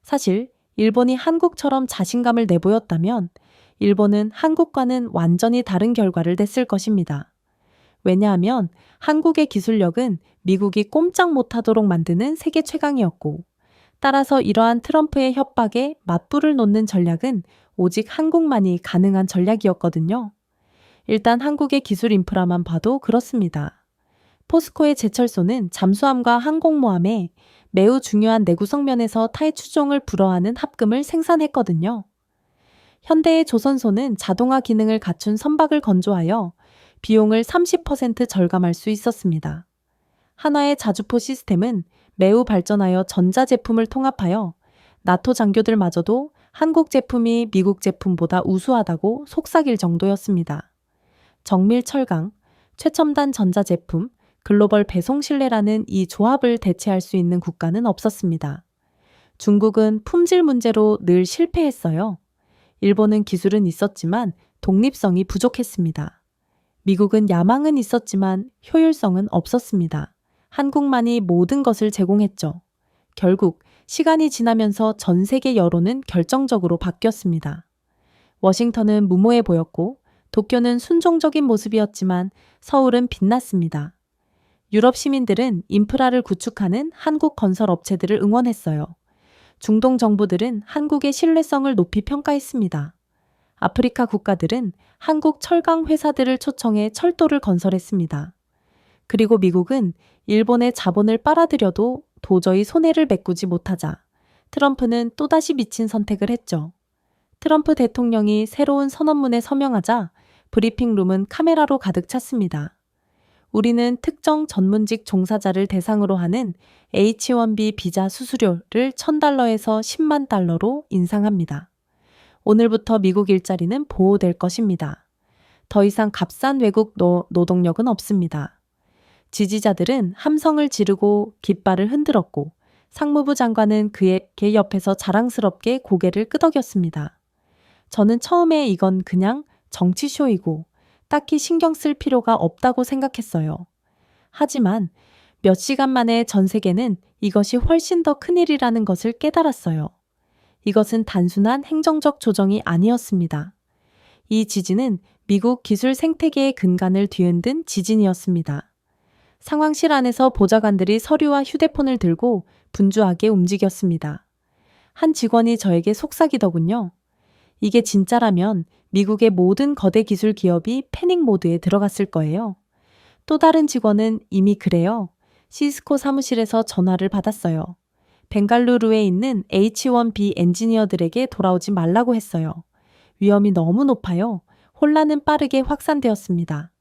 사실 일본이 한국처럼 자신감을 내보였다면 일본은 한국과는 완전히 다른 결과를 냈을 것입니다. 왜냐하면 한국의 기술력은 미국이 꼼짝 못하도록 만드는 세계 최강이었고 따라서 이러한 트럼프의 협박에 맞불을 놓는 전략은 오직 한국만이 가능한 전략이었거든요. 일단 한국의 기술 인프라만 봐도 그렇습니다. 포스코의 제철소는 잠수함과 항공모함에 매우 중요한 내구성 면에서 타의 추종을 불허하는 합금을 생산했거든요. 현대의 조선소는 자동화 기능을 갖춘 선박을 건조하여 비용을 30% 절감할 수 있었습니다. 한화의 자주포 시스템은 매우 발전하여 전자제품을 통합하여 나토 장교들마저도 한국 제품이 미국 제품보다 우수하다고 속삭일 정도였습니다. 정밀 철강, 최첨단 전자제품, 글로벌 배송 신뢰라는 이 조합을 대체할 수 있는 국가는 없었습니다. 중국은 품질 문제로 늘 실패했어요. 일본은 기술은 있었지만 독립성이 부족했습니다. 미국은 야망은 있었지만 효율성은 없었습니다. 한국만이 모든 것을 제공했죠. 결국 시간이 지나면서 전 세계 여론은 결정적으로 바뀌었습니다. 워싱턴은 무모해 보였고 도쿄는 순종적인 모습이었지만 서울은 빛났습니다. 유럽 시민들은 인프라를 구축하는 한국 건설 업체들을 응원했어요. 중동 정부들은 한국의 신뢰성을 높이 평가했습니다. 아프리카 국가들은 한국 철강 회사들을 초청해 철도를 건설했습니다. 그리고 미국은 일본의 자본을 빨아들여도 도저히 손해를 메꾸지 못하자 트럼프는 또다시 미친 선택을 했죠. 트럼프 대통령이 새로운 선언문에 서명하자 브리핑룸은 카메라로 가득 찼습니다. 우리는 특정 전문직 종사자를 대상으로 하는 H-1B 비자 수수료를 $1,000에서 $10만 달러로 인상합니다. 오늘부터 미국 일자리는 보호될 것입니다. 더 이상 값싼 외국 노동력은 없습니다. 지지자들은 함성을 지르고 깃발을 흔들었고 상무부 장관은 그의 옆에서 자랑스럽게 고개를 끄덕였습니다. 저는 처음에 이건 그냥 정치쇼이고 딱히 신경 쓸 필요가 없다고 생각했어요. 하지만 몇 시간 만에 전 세계는 이것이 훨씬 더 큰일이라는 것을 깨달았어요. 이것은 단순한 행정적 조정이 아니었습니다. 이 지진은 미국 기술 생태계의 근간을 뒤흔든 지진이었습니다. 상황실 안에서 보좌관들이 서류와 휴대폰을 들고 분주하게 움직였습니다. 한 직원이 저에게 속삭이더군요. 이게 진짜라면 미국의 모든 거대 기술 기업이 패닉 모드에 들어갔을 거예요. 또 다른 직원은 이미 그래요. 시스코 사무실에서 전화를 받았어요. 벵갈루루에 있는 H-1B 엔지니어들에게 돌아오지 말라고 했어요. 위험이 너무 높아요. 혼란은 빠르게 확산되었습니다.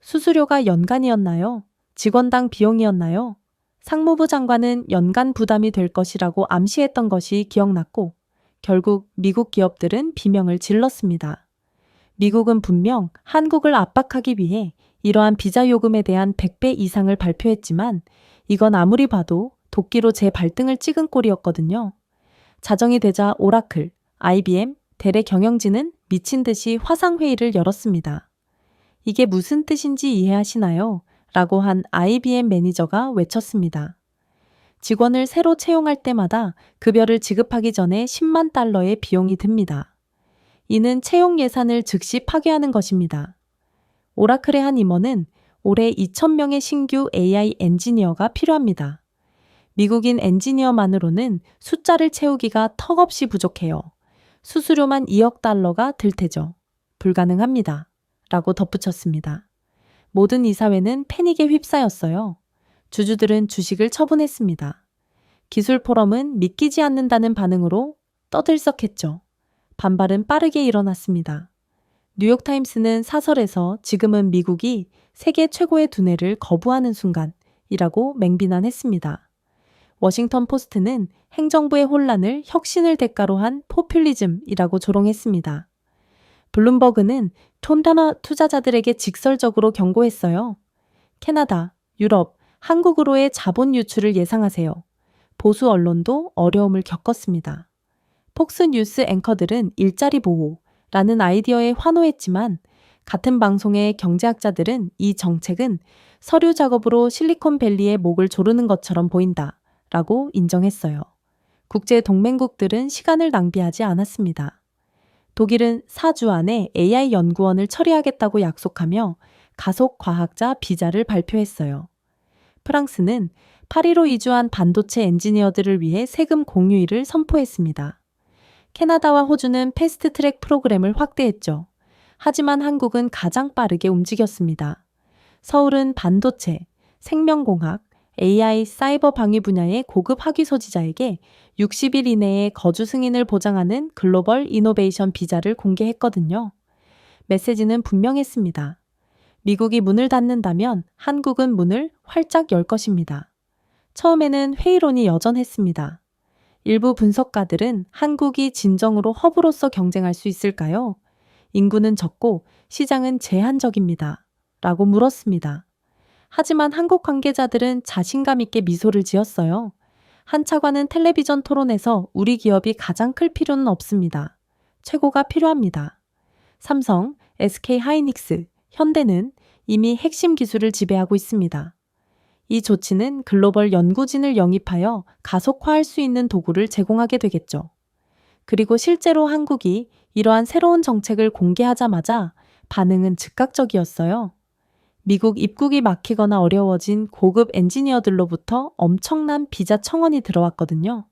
수수료가 연간이었나요? 직원당 비용이었나요? 상무부 장관은 연간 부담이 될 것이라고 암시했던 것이 기억났고 결국 미국 기업들은 비명을 질렀습니다. 미국은 분명 한국을 압박하기 위해 이러한 비자 요금에 대한 100배 이상을 발표했지만 이건 아무리 봐도 도끼로 제 발등을 찍은 꼴이었거든요. 자정이 되자 오라클, IBM, 대래 경영진은 미친 듯이 화상회의를 열었습니다. 이게 무슨 뜻인지 이해하시나요? 라고 한 IBM 매니저가 외쳤습니다. 직원을 새로 채용할 때마다 급여를 지급하기 전에 $10만 달러의 비용이 듭니다. 이는 채용 예산을 즉시 파괴하는 것입니다. 오라클의 한 임원은 올해 2,000명의 신규 AI 엔지니어가 필요합니다. 미국인 엔지니어만으로는 숫자를 채우기가 턱없이 부족해요. 수수료만 2억 달러가 들 테죠. 불가능합니다. 라고 덧붙였습니다. 모든 이사회는 패닉에 휩싸였어요. 주주들은 주식을 처분했습니다. 기술 포럼은 믿기지 않는다는 반응으로 떠들썩했죠. 반발은 빠르게 일어났습니다. 뉴욕타임스는 사설에서 지금은 미국이 세계 최고의 두뇌를 거부하는 순간이라고 맹비난했습니다. 워싱턴 포스트는 행정부의 혼란을 혁신을 대가로 한 포퓰리즘이라고 조롱했습니다. 블룸버그는 촌단화 투자자들에게 직설적으로 경고했어요. 캐나다, 유럽, 한국으로의 자본 유출을 예상하세요. 보수 언론도 어려움을 겪었습니다. 폭스뉴스 앵커들은 일자리 보호라는 아이디어에 환호했지만 같은 방송의 경제학자들은 이 정책은 서류 작업으로 실리콘밸리의 목을 조르는 것처럼 보인다 라고 인정했어요. 국제 동맹국들은 시간을 낭비하지 않았습니다. 독일은 4주 안에 AI 연구원을 처리하겠다고 약속하며 가속 과학자 비자를 발표했어요. 프랑스는 파리로 이주한 반도체 엔지니어들을 위해 세금 공유일을 선포했습니다. 캐나다와 호주는 패스트트랙 프로그램을 확대했죠. 하지만 한국은 가장 빠르게 움직였습니다. 서울은 반도체, 생명공학, AI, 사이버 방위 분야의 고급 학위 소지자에게 60일 이내에 거주 승인을 보장하는 글로벌 이노베이션 비자를 공개했거든요. 메시지는 분명했습니다. 미국이 문을 닫는다면 한국은 문을 활짝 열 것입니다. 처음에는 회의론이 여전했습니다. 일부 분석가들은 한국이 진정으로 허브로서 경쟁할 수 있을까요? 인구는 적고 시장은 제한적입니다. 라고 물었습니다. 하지만 한국 관계자들은 자신감 있게 미소를 지었어요. 한 차관은 텔레비전 토론에서 우리 기업이 가장 클 필요는 없습니다. 최고가 필요합니다. 삼성, SK 하이닉스, 현대는 이미 핵심 기술을 지배하고 있습니다. 이 조치는 글로벌 연구진을 영입하여 가속화할 수 있는 도구를 제공하게 되겠죠. 그리고 실제로 한국이 이러한 새로운 정책을 공개하자마자 반응은 즉각적이었어요. 미국 입국이 막히거나 어려워진 고급 엔지니어들로부터 엄청난 비자 청원이 들어왔거든요.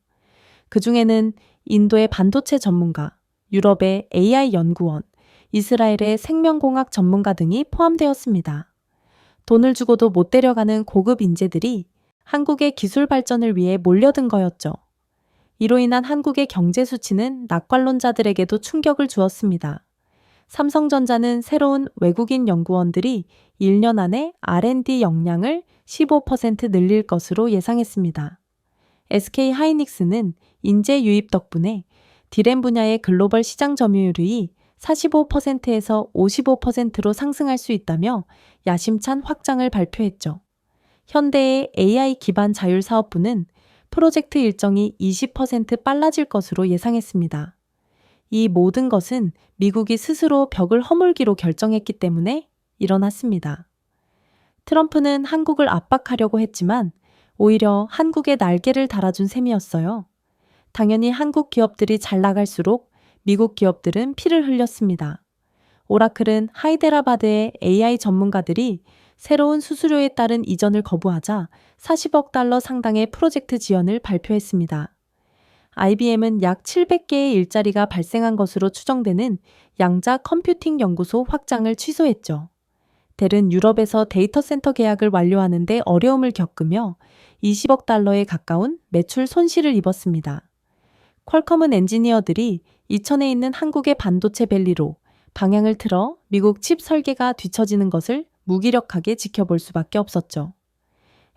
그 중에는 인도의 반도체 전문가, 유럽의 AI 연구원, 이스라엘의 생명공학 전문가 등이 포함되었습니다. 돈을 주고도 못 데려가는 고급 인재들이 한국의 기술 발전을 위해 몰려든 거였죠. 이로 인한 한국의 경제 수치는 낙관론자들에게도 충격을 주었습니다. 삼성전자는 새로운 외국인 연구원들이 1년 안에 R&D 역량을 15% 늘릴 것으로 예상했습니다. SK 하이닉스는 인재 유입 덕분에 디램 분야의 글로벌 시장 점유율이 45%에서 55%로 상승할 수 있다며 야심찬 확장을 발표했죠. 현대의 AI 기반 자율 사업부는 프로젝트 일정이 20% 빨라질 것으로 예상했습니다. 이 모든 것은 미국이 스스로 벽을 허물기로 결정했기 때문에 일어났습니다. 트럼프는 한국을 압박하려고 했지만 오히려 한국에 날개를 달아준 셈이었어요. 당연히 한국 기업들이 잘 나갈수록 미국 기업들은 피를 흘렸습니다. 오라클은 하이데라바드의 AI 전문가들이 새로운 수수료에 따른 이전을 거부하자 40억 달러 상당의 프로젝트 지원을 발표했습니다. IBM은 약 700개의 일자리가 발생한 것으로 추정되는 양자 컴퓨팅 연구소 확장을 취소했죠. 델은 유럽에서 데이터 센터 계약을 완료하는 데 어려움을 겪으며 20억 달러에 가까운 매출 손실을 입었습니다. 퀄컴은 엔지니어들이 이천에 있는 한국의 반도체 밸리로 방향을 틀어 미국 칩 설계가 뒤처지는 것을 무기력하게 지켜볼 수밖에 없었죠.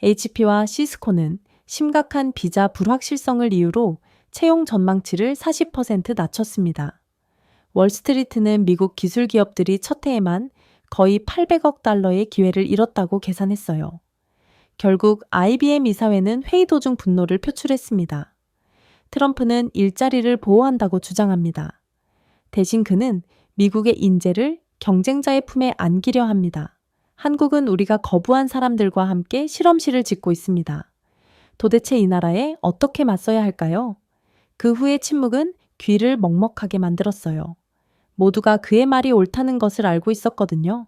HP와 시스코는 심각한 비자 불확실성을 이유로 채용 전망치를 40% 낮췄습니다. 월스트리트는 미국 기술 기업들이 첫 해에만 거의 800억 달러의 기회를 잃었다고 계산했어요. 결국 IBM 이사회는 회의 도중 분노를 표출했습니다. 트럼프는 일자리를 보호한다고 주장합니다. 대신 그는 미국의 인재를 경쟁자의 품에 안기려 합니다. 한국은 우리가 거부한 사람들과 함께 실험실을 짓고 있습니다. 도대체 이 나라에 어떻게 맞서야 할까요? 그 후의 침묵은 귀를 먹먹하게 만들었어요. 모두가 그의 말이 옳다는 것을 알고 있었거든요.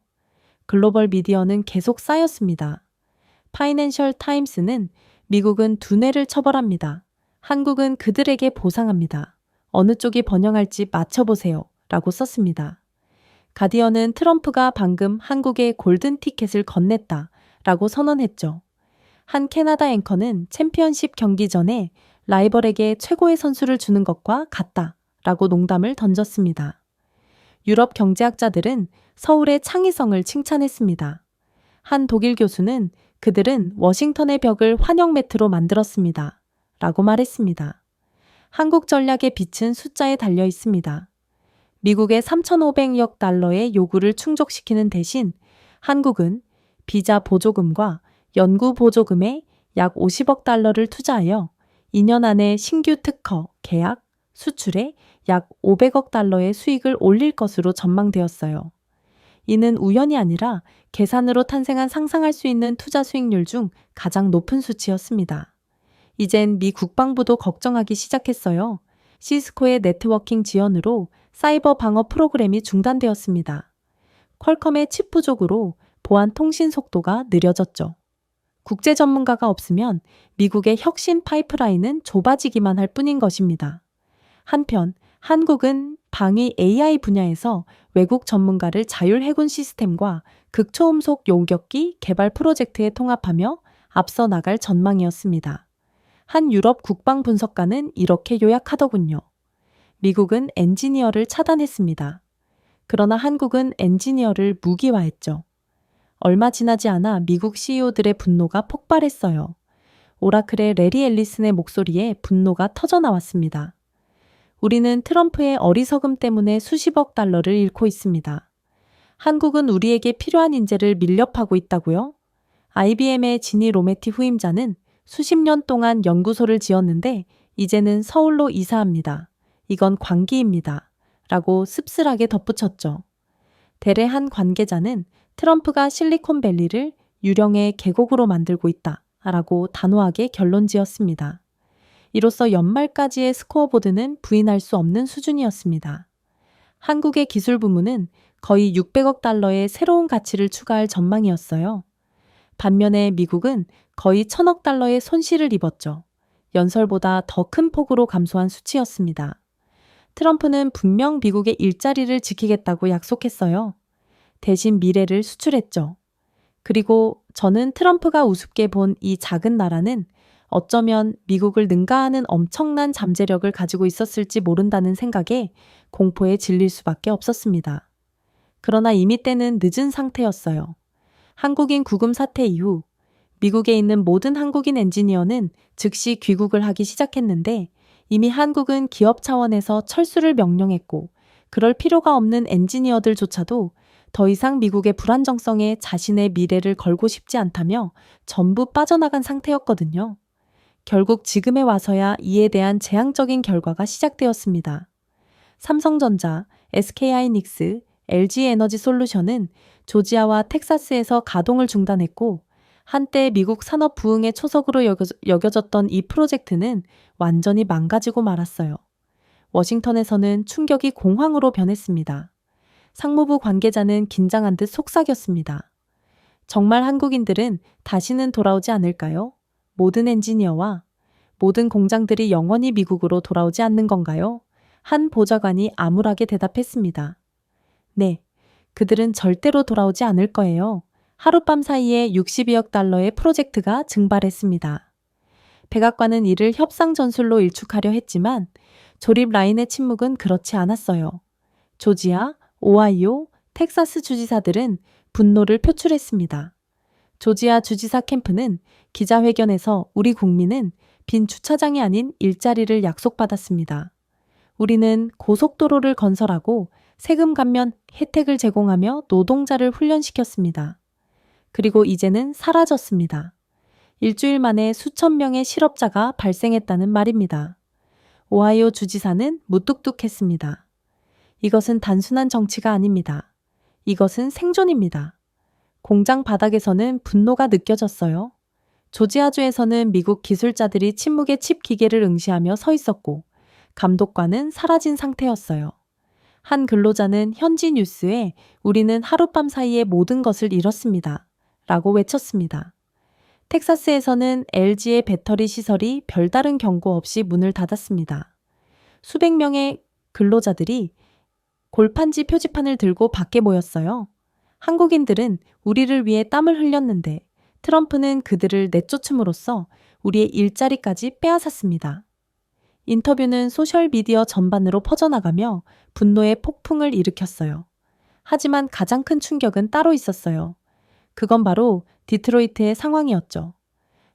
글로벌 미디어는 계속 쌓였습니다. 파이낸셜 타임스는 미국은 두뇌를 처벌합니다. 한국은 그들에게 보상합니다. 어느 쪽이 번영할지 맞춰보세요. 라고 썼습니다. 가디언은 트럼프가 방금 한국에 골든 티켓을 건넸다. 라고 선언했죠. 한 캐나다 앵커는 챔피언십 경기 전에 라이벌에게 최고의 선수를 주는 것과 같다. 라고 농담을 던졌습니다. 유럽 경제학자들은 서울의 창의성을 칭찬했습니다. 한 독일 교수는 그들은 워싱턴의 벽을 환영 매트로 만들었습니다. 라고 말했습니다. 한국 전략의 빛은 숫자에 달려 있습니다. 미국의 3,500억 달러의 요구를 충족시키는 대신 한국은 비자 보조금과 연구 보조금에 약 50억 달러를 투자하여 2년 안에 신규 특허, 계약, 수출에 약 500억 달러의 수익을 올릴 것으로 전망되었어요. 이는 우연이 아니라 계산으로 탄생한 상상할 수 있는 투자 수익률 중 가장 높은 수치였습니다. 이젠 미 국방부도 걱정하기 시작했어요. 시스코의 네트워킹 지연으로 사이버 방어 프로그램이 중단되었습니다. 퀄컴의 칩 부족으로 보안 통신 속도가 느려졌죠. 국제 전문가가 없으면 미국의 혁신 파이프라인은 좁아지기만 할 뿐인 것입니다. 한편 한국은 방위 AI 분야에서 외국 전문가를 자율 해군 시스템과 극초음속 요격기 개발 프로젝트에 통합하며 앞서 나갈 전망이었습니다. 한 유럽 국방 분석가는 이렇게 요약하더군요. 미국은 엔지니어를 차단했습니다. 그러나 한국은 엔지니어를 무기화했죠. 얼마 지나지 않아 미국 CEO들의 분노가 폭발했어요. 오라클의 레리 앨리슨의 목소리에 분노가 터져나왔습니다. 우리는 트럼프의 어리석음 때문에 수십억 달러를 잃고 있습니다. 한국은 우리에게 필요한 인재를 밀렵하고 있다고요? IBM의 지니 로메티 후임자는 수십 년 동안 연구소를 지었는데 이제는 서울로 이사합니다. 이건 광기입니다. 라고 씁쓸하게 덧붙였죠. 대래 한 관계자는 트럼프가 실리콘밸리를 유령의 계곡으로 만들고 있다. 라고 단호하게 결론 지었습니다. 이로써 연말까지의 스코어보드는 부인할 수 없는 수준이었습니다. 한국의 기술 부문은 거의 600억 달러의 새로운 가치를 추가할 전망이었어요. 반면에 미국은 거의 1,000억 달러의 손실을 입었죠. 연설보다 더 큰 폭으로 감소한 수치였습니다. 트럼프는 분명 미국의 일자리를 지키겠다고 약속했어요. 대신 미래를 수출했죠. 그리고 저는 트럼프가 우습게 본 이 작은 나라는 어쩌면 미국을 능가하는 엄청난 잠재력을 가지고 있었을지 모른다는 생각에 공포에 질릴 수밖에 없었습니다. 그러나 이미 때는 늦은 상태였어요. 한국인 구금 사태 이후 미국에 있는 모든 한국인 엔지니어는 즉시 귀국을 하기 시작했는데 이미 한국은 기업 차원에서 철수를 명령했고 그럴 필요가 없는 엔지니어들조차도 더 이상 미국의 불안정성에 자신의 미래를 걸고 싶지 않다며 전부 빠져나간 상태였거든요. 결국 지금에 와서야 이에 대한 재앙적인 결과가 시작되었습니다. 삼성전자, SK하이닉스, LG에너지솔루션은 조지아와 텍사스에서 가동을 중단했고 한때 미국 산업 부흥의 초석으로 여겨졌던 이 프로젝트는 완전히 망가지고 말았어요. 워싱턴에서는 충격이 공황으로 변했습니다. 상무부 관계자는 긴장한 듯 속삭였습니다. 정말 한국인들은 다시는 돌아오지 않을까요? 모든 엔지니어와 모든 공장들이 영원히 미국으로 돌아오지 않는 건가요? 한 보좌관이 암울하게 대답했습니다. 네, 그들은 절대로 돌아오지 않을 거예요. 하룻밤 사이에 62억 달러의 프로젝트가 증발했습니다. 백악관은 이를 협상 전술로 일축하려 했지만 조립 라인의 침묵은 그렇지 않았어요. 조지아, 오하이오, 텍사스 주지사들은 분노를 표출했습니다. 조지아 주지사 캠프는 기자회견에서 우리 국민은 빈 주차장이 아닌 일자리를 약속받았습니다. 우리는 고속도로를 건설하고 세금 감면 혜택을 제공하며 노동자를 훈련시켰습니다. 그리고 이제는 사라졌습니다. 일주일 만에 수천 명의 실업자가 발생했다는 말입니다. 오하이오 주지사는 무뚝뚝했습니다. 이것은 단순한 정치가 아닙니다. 이것은 생존입니다. 공장 바닥에서는 분노가 느껴졌어요. 조지아주에서는 미국 기술자들이 침묵의 칩 기계를 응시하며 서 있었고 감독관은 사라진 상태였어요. 한 근로자는 현지 뉴스에 우리는 하룻밤 사이에 모든 것을 잃었습니다. 라고 외쳤습니다. 텍사스에서는 LG의 배터리 시설이 별다른 경고 없이 문을 닫았습니다. 수백 명의 근로자들이 골판지 표지판을 들고 밖에 모였어요. 한국인들은 우리를 위해 땀을 흘렸는데 트럼프는 그들을 내쫓음으로써 우리의 일자리까지 빼앗았습니다. 인터뷰는 소셜미디어 전반으로 퍼져나가며 분노의 폭풍을 일으켰어요. 하지만 가장 큰 충격은 따로 있었어요. 그건 바로 디트로이트의 상황이었죠.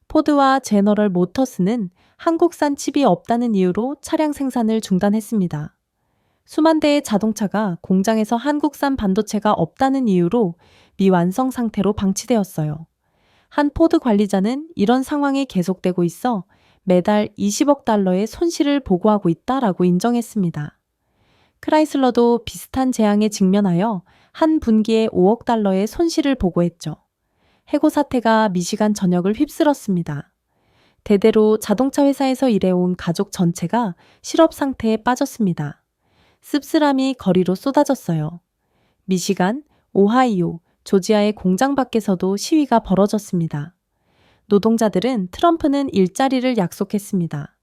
포드와 제너럴 모터스는 한국산 칩이 없다는 이유로 차량 생산을 중단했습니다. 수만 대의 자동차가 공장에서 한국산 반도체가 없다는 이유로 미완성 상태로 방치되었어요. 한 포드 관리자는 이런 상황이 계속되고 있어 매달 20억 달러의 손실을 보고하고 있다라고 인정했습니다. 크라이슬러도 비슷한 재앙에 직면하여 한 분기에 5억 달러의 손실을 보고했죠. 해고 사태가 미시간 전역을 휩쓸었습니다. 대대로 자동차 회사에서 일해온 가족 전체가 실업 상태에 빠졌습니다. 씁쓸함이 거리로 쏟아졌어요. 미시간, 오하이오, 조지아의 공장 밖에서도 시위가 벌어졌습니다. 노동자들은 트럼프는 일자리를 약속했습니다.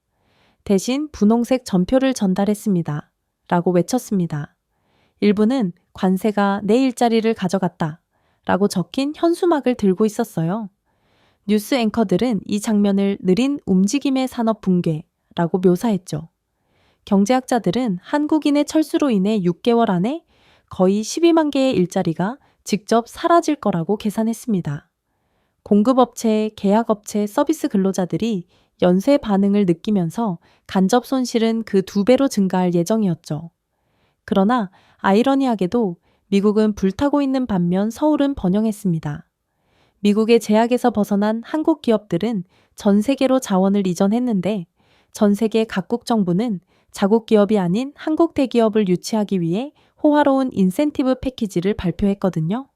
대신 분홍색 전표를 전달했습니다. 라고 외쳤습니다. 일부는 관세가 내 일자리를 가져갔다. 라고 적힌 현수막을 들고 있었어요. 뉴스 앵커들은 이 장면을 느린 움직임의 산업 붕괴라고 묘사했죠. 경제학자들은 한국인의 철수로 인해 6개월 안에 거의 12만 개의 일자리가 직접 사라질 거라고 계산했습니다. 공급업체, 계약업체, 서비스 근로자들이 연쇄 반응을 느끼면서 간접 손실은 그 2배로 증가할 예정이었죠. 그러나 아이러니하게도 미국은 불타고 있는 반면 서울은 번영했습니다. 미국의 제약에서 벗어난 한국 기업들은 전 세계로 자원을 이전했는데 전 세계 각국 정부는 자국 기업이 아닌 한국 대기업을 유치하기 위해 호화로운 인센티브 패키지를 발표했거든요.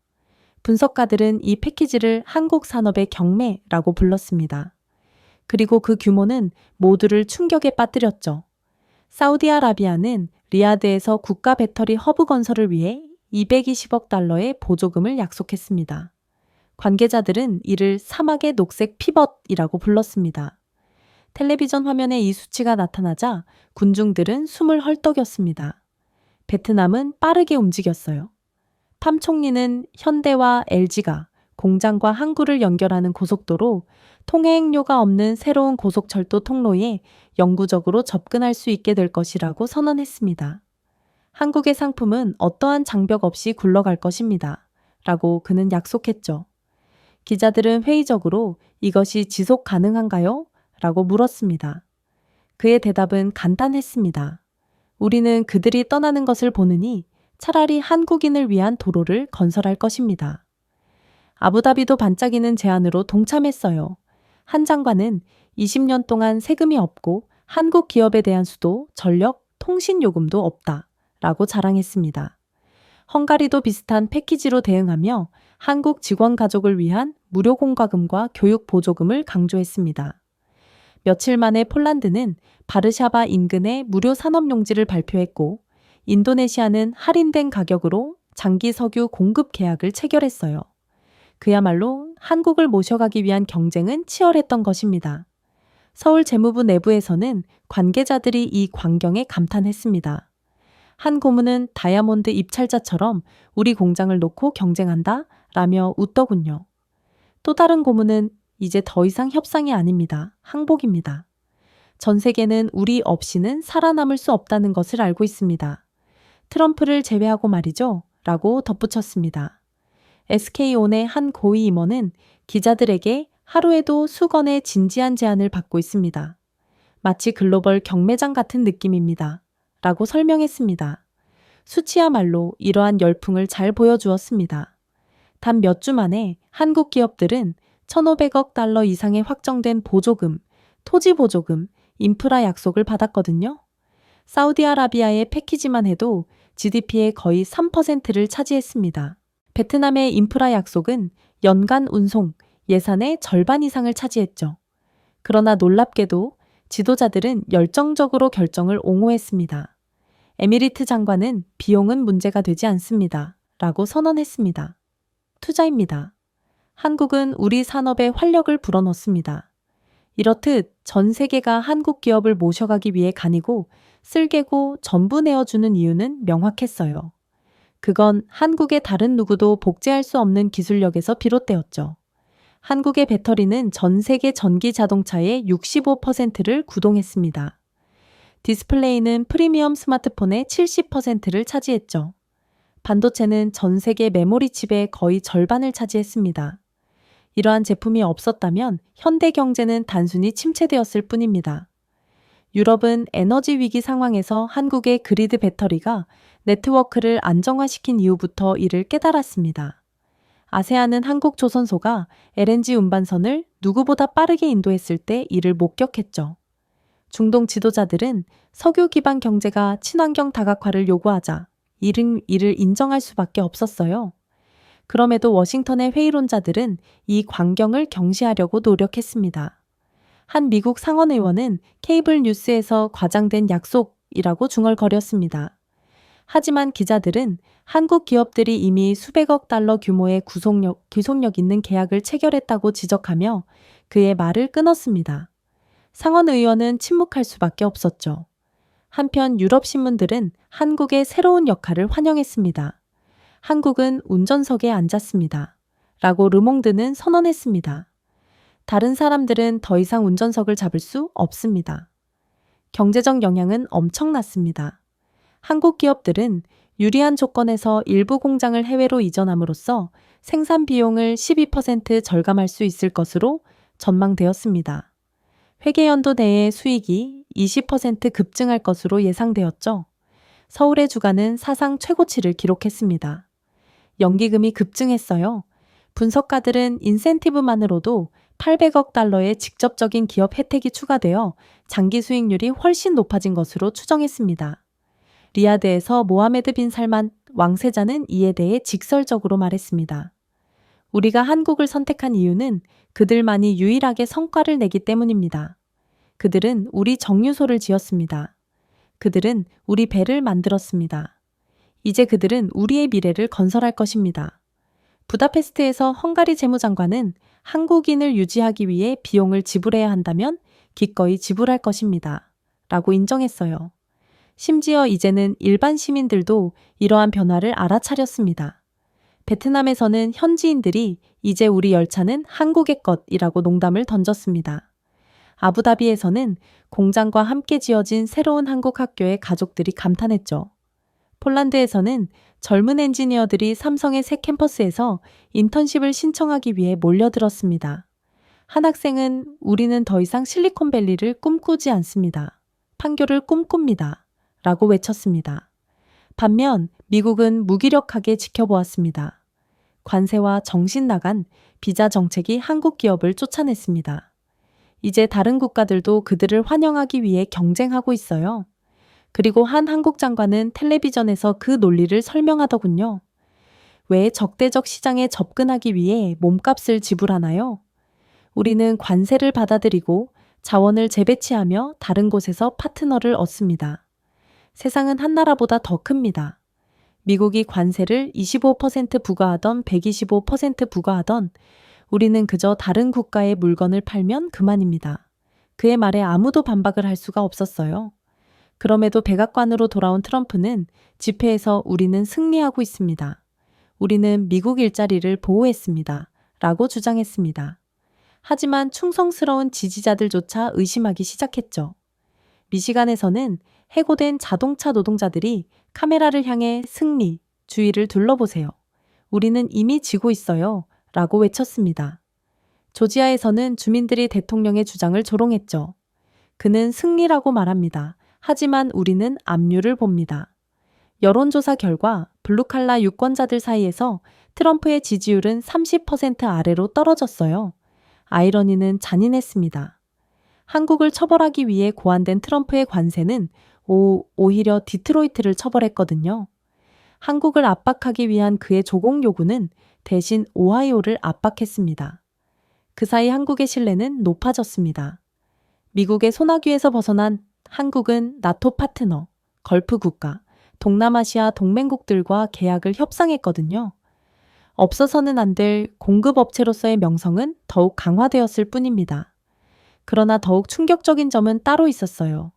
분석가들은 이 패키지를 한국 산업의 경매라고 불렀습니다. 그리고 그 규모는 모두를 충격에 빠뜨렸죠. 사우디아라비아는 리야드에서 국가 배터리 허브 건설을 위해 220억 달러의 보조금을 약속했습니다. 관계자들은 이를 사막의 녹색 피벗이라고 불렀습니다. 텔레비전 화면에 이 수치가 나타나자 군중들은 숨을 헐떡였습니다. 베트남은 빠르게 움직였어요. 팜 총리는 현대와 LG가 공장과 항구를 연결하는 고속도로, 통행료가 없는 새로운 고속철도 통로에 영구적으로 접근할 수 있게 될 것이라고 선언했습니다. 한국의 상품은 어떠한 장벽 없이 굴러갈 것입니다. 라고 그는 약속했죠. 기자들은 회의적으로 이것이 지속 가능한가요? 라고 물었습니다. 그의 대답은 간단했습니다. 우리는 그들이 떠나는 것을 보느니 차라리 한국인을 위한 도로를 건설할 것입니다. 아부다비도 반짝이는 제안으로 동참했어요. 한 장관은 20년 동안 세금이 없고 한국 기업에 대한 수도, 전력, 통신 요금도 없다. 라고 자랑했습니다. 헝가리도 비슷한 패키지로 대응하며 한국 직원 가족을 위한 무료 공과금과 교육 보조금을 강조했습니다. 며칠 만에 폴란드는 바르샤바 인근에 무료 산업용지를 발표했고 인도네시아는 할인된 가격으로 장기 석유 공급 계약을 체결했어요. 그야말로 한국을 모셔가기 위한 경쟁은 치열했던 것입니다. 서울 재무부 내부에서는 관계자들이 이 광경에 감탄했습니다. 한 고문은 다이아몬드 입찰자처럼 우리 공장을 놓고 경쟁한다? 라며 웃더군요. 또 다른 고문은 이제 더 이상 협상이 아닙니다. 항복입니다. 전 세계는 우리 없이는 살아남을 수 없다는 것을 알고 있습니다. 트럼프를 제외하고 말이죠. 라고 덧붙였습니다. SK온의 한 고위 임원은 기자들에게 하루에도 수건의 진지한 제안을 받고 있습니다. 마치 글로벌 경매장 같은 느낌입니다. 라고 설명했습니다. 수치야말로 이러한 열풍을 잘 보여주었습니다. 단 몇 주 만에 한국 기업들은 1,500억 달러 이상의 확정된 보조금, 토지 보조금, 인프라 약속을 받았거든요. 사우디아라비아의 패키지만 해도 GDP의 거의 3%를 차지했습니다. 베트남의 인프라 약속은 연간 운송, 예산의 절반 이상을 차지했죠. 그러나 놀랍게도 지도자들은 열정적으로 결정을 옹호했습니다. 에미리트 장관은 비용은 문제가 되지 않습니다. 라고 선언했습니다. 투자입니다. 한국은 우리 산업에 활력을 불어넣습니다. 이렇듯 전 세계가 한국 기업을 모셔가기 위해 간이고 쓸개고 전부 내어주는 이유는 명확했어요. 그건 한국의 다른 누구도 복제할 수 없는 기술력에서 비롯되었죠. 한국의 배터리는 전 세계 전기 자동차의 65%를 구동했습니다. 디스플레이는 프리미엄 스마트폰의 70%를 차지했죠. 반도체는 전 세계 메모리 칩의 거의 절반을 차지했습니다. 이러한 제품이 없었다면 현대 경제는 단순히 침체되었을 뿐입니다. 유럽은 에너지 위기 상황에서 한국의 그리드 배터리가 네트워크를 안정화시킨 이후부터 이를 깨달았습니다. 아세안은 한국 조선소가 LNG 운반선을 누구보다 빠르게 인도했을 때 이를 목격했죠. 중동 지도자들은 석유 기반 경제가 친환경 다각화를 요구하자 이를 인정할 수밖에 없었어요. 그럼에도 워싱턴의 회의론자들은 이 광경을 경시하려고 노력했습니다. 한 미국 상원 의원은 케이블 뉴스에서 과장된 약속이라고 중얼거렸습니다. 하지만 기자들은 한국 기업들이 이미 수백억 달러 규모의 기속력 있는 계약을 체결했다고 지적하며 그의 말을 끊었습니다. 상원 의원은 침묵할 수밖에 없었죠. 한편 유럽 신문들은 한국의 새로운 역할을 환영했습니다. 한국은 운전석에 앉았습니다. 라고 르몽드는 선언했습니다. 다른 사람들은 더 이상 운전석을 잡을 수 없습니다. 경제적 영향은 엄청났습니다. 한국 기업들은 유리한 조건에서 일부 공장을 해외로 이전함으로써 생산 비용을 12% 절감할 수 있을 것으로 전망되었습니다. 회계연도 내의 수익이 20% 급증할 것으로 예상되었죠. 서울의 주가는 사상 최고치를 기록했습니다. 연기금이 급증했어요. 분석가들은 인센티브만으로도 800억 달러의 직접적인 기업 혜택이 추가되어 장기 수익률이 훨씬 높아진 것으로 추정했습니다. 리야드에서 모하메드 빈 살만 왕세자는 이에 대해 직설적으로 말했습니다. 우리가 한국을 선택한 이유는 그들만이 유일하게 성과를 내기 때문입니다. 그들은 우리 정유소를 지었습니다. 그들은 우리 배를 만들었습니다. 이제 그들은 우리의 미래를 건설할 것입니다. 부다페스트에서 헝가리 재무장관은 한국인을 유지하기 위해 비용을 지불해야 한다면 기꺼이 지불할 것입니다. 라고 인정했어요. 심지어 이제는 일반 시민들도 이러한 변화를 알아차렸습니다. 베트남에서는 현지인들이 이제 우리 열차는 한국의 것이라고 농담을 던졌습니다. 아부다비에서는 공장과 함께 지어진 새로운 한국 학교의 가족들이 감탄했죠. 폴란드에서는 젊은 엔지니어들이 삼성의 새 캠퍼스에서 인턴십을 신청하기 위해 몰려들었습니다. 한 학생은 우리는 더 이상 실리콘밸리를 꿈꾸지 않습니다. 판교를 꿈꿉니다. 라고 외쳤습니다. 반면 미국은 무기력하게 지켜보았습니다. 관세와 정신 나간 비자 정책이 한국 기업을 쫓아냈습니다. 이제 다른 국가들도 그들을 환영하기 위해 경쟁하고 있어요. 그리고 한 한국 장관은 텔레비전에서 그 논리를 설명하더군요. 왜 적대적 시장에 접근하기 위해 몸값을 지불하나요? 우리는 관세를 받아들이고 자원을 재배치하며 다른 곳에서 파트너를 얻습니다. 세상은 한 나라보다 더 큽니다. 미국이 관세를 25% 부과하던 125% 부과하던 우리는 그저 다른 국가의 물건을 팔면 그만입니다. 그의 말에 아무도 반박을 할 수가 없었어요. 그럼에도 백악관으로 돌아온 트럼프는 집회에서 우리는 승리하고 있습니다. 우리는 미국 일자리를 보호했습니다. 라고 주장했습니다. 하지만 충성스러운 지지자들조차 의심하기 시작했죠. 미시간에서는 해고된 자동차 노동자들이 카메라를 향해 승리, 주위를 둘러보세요. 우리는 이미 지고 있어요. 라고 외쳤습니다. 조지아에서는 주민들이 대통령의 주장을 조롱했죠. 그는 승리라고 말합니다. 하지만 우리는 압류를 봅니다. 여론조사 결과 블루칼라 유권자들 사이에서 트럼프의 지지율은 30% 아래로 떨어졌어요. 아이러니는 잔인했습니다. 한국을 처벌하기 위해 고안된 트럼프의 관세는 오히려 디트로이트를 처벌했거든요. 한국을 압박하기 위한 그의 조공 요구는 대신 오하이오를 압박했습니다. 그 사이 한국의 신뢰는 높아졌습니다. 미국의 소나귀에서 벗어난 한국은 나토 파트너, 걸프 국가, 동남아시아 동맹국들과 계약을 협상했거든요. 없어서는 안 될 공급업체로서의 명성은 더욱 강화되었을 뿐입니다. 그러나 더욱 충격적인 점은 따로 있었어요.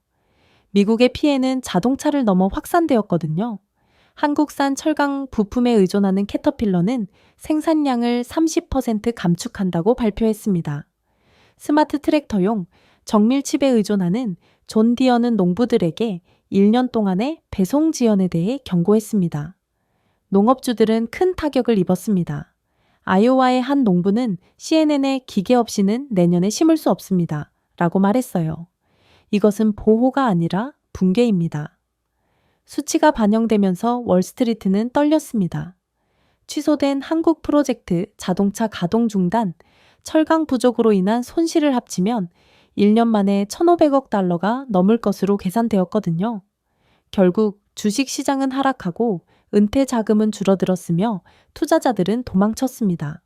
미국의 피해는 자동차를 넘어 확산되었거든요. 한국산 철강 부품에 의존하는 캐터필러는 생산량을 30% 감축한다고 발표했습니다. 스마트 트랙터용 정밀칩에 의존하는 존 디어는 농부들에게 1년 동안의 배송 지연에 대해 경고했습니다. 농업주들은 큰 타격을 입었습니다. 아이오와의 한 농부는 CNN에 기계 없이는 내년에 심을 수 없습니다. 라고 말했어요. 이것은 보호가 아니라 붕괴입니다. 수치가 반영되면서 월스트리트는 떨렸습니다. 취소된 한국 프로젝트 자동차 가동 중단, 철강 부족으로 인한 손실을 합치면 1년 만에 1,500억 달러가 넘을 것으로 계산되었거든요. 결국 주식 시장은 하락하고 은퇴 자금은 줄어들었으며 투자자들은 도망쳤습니다.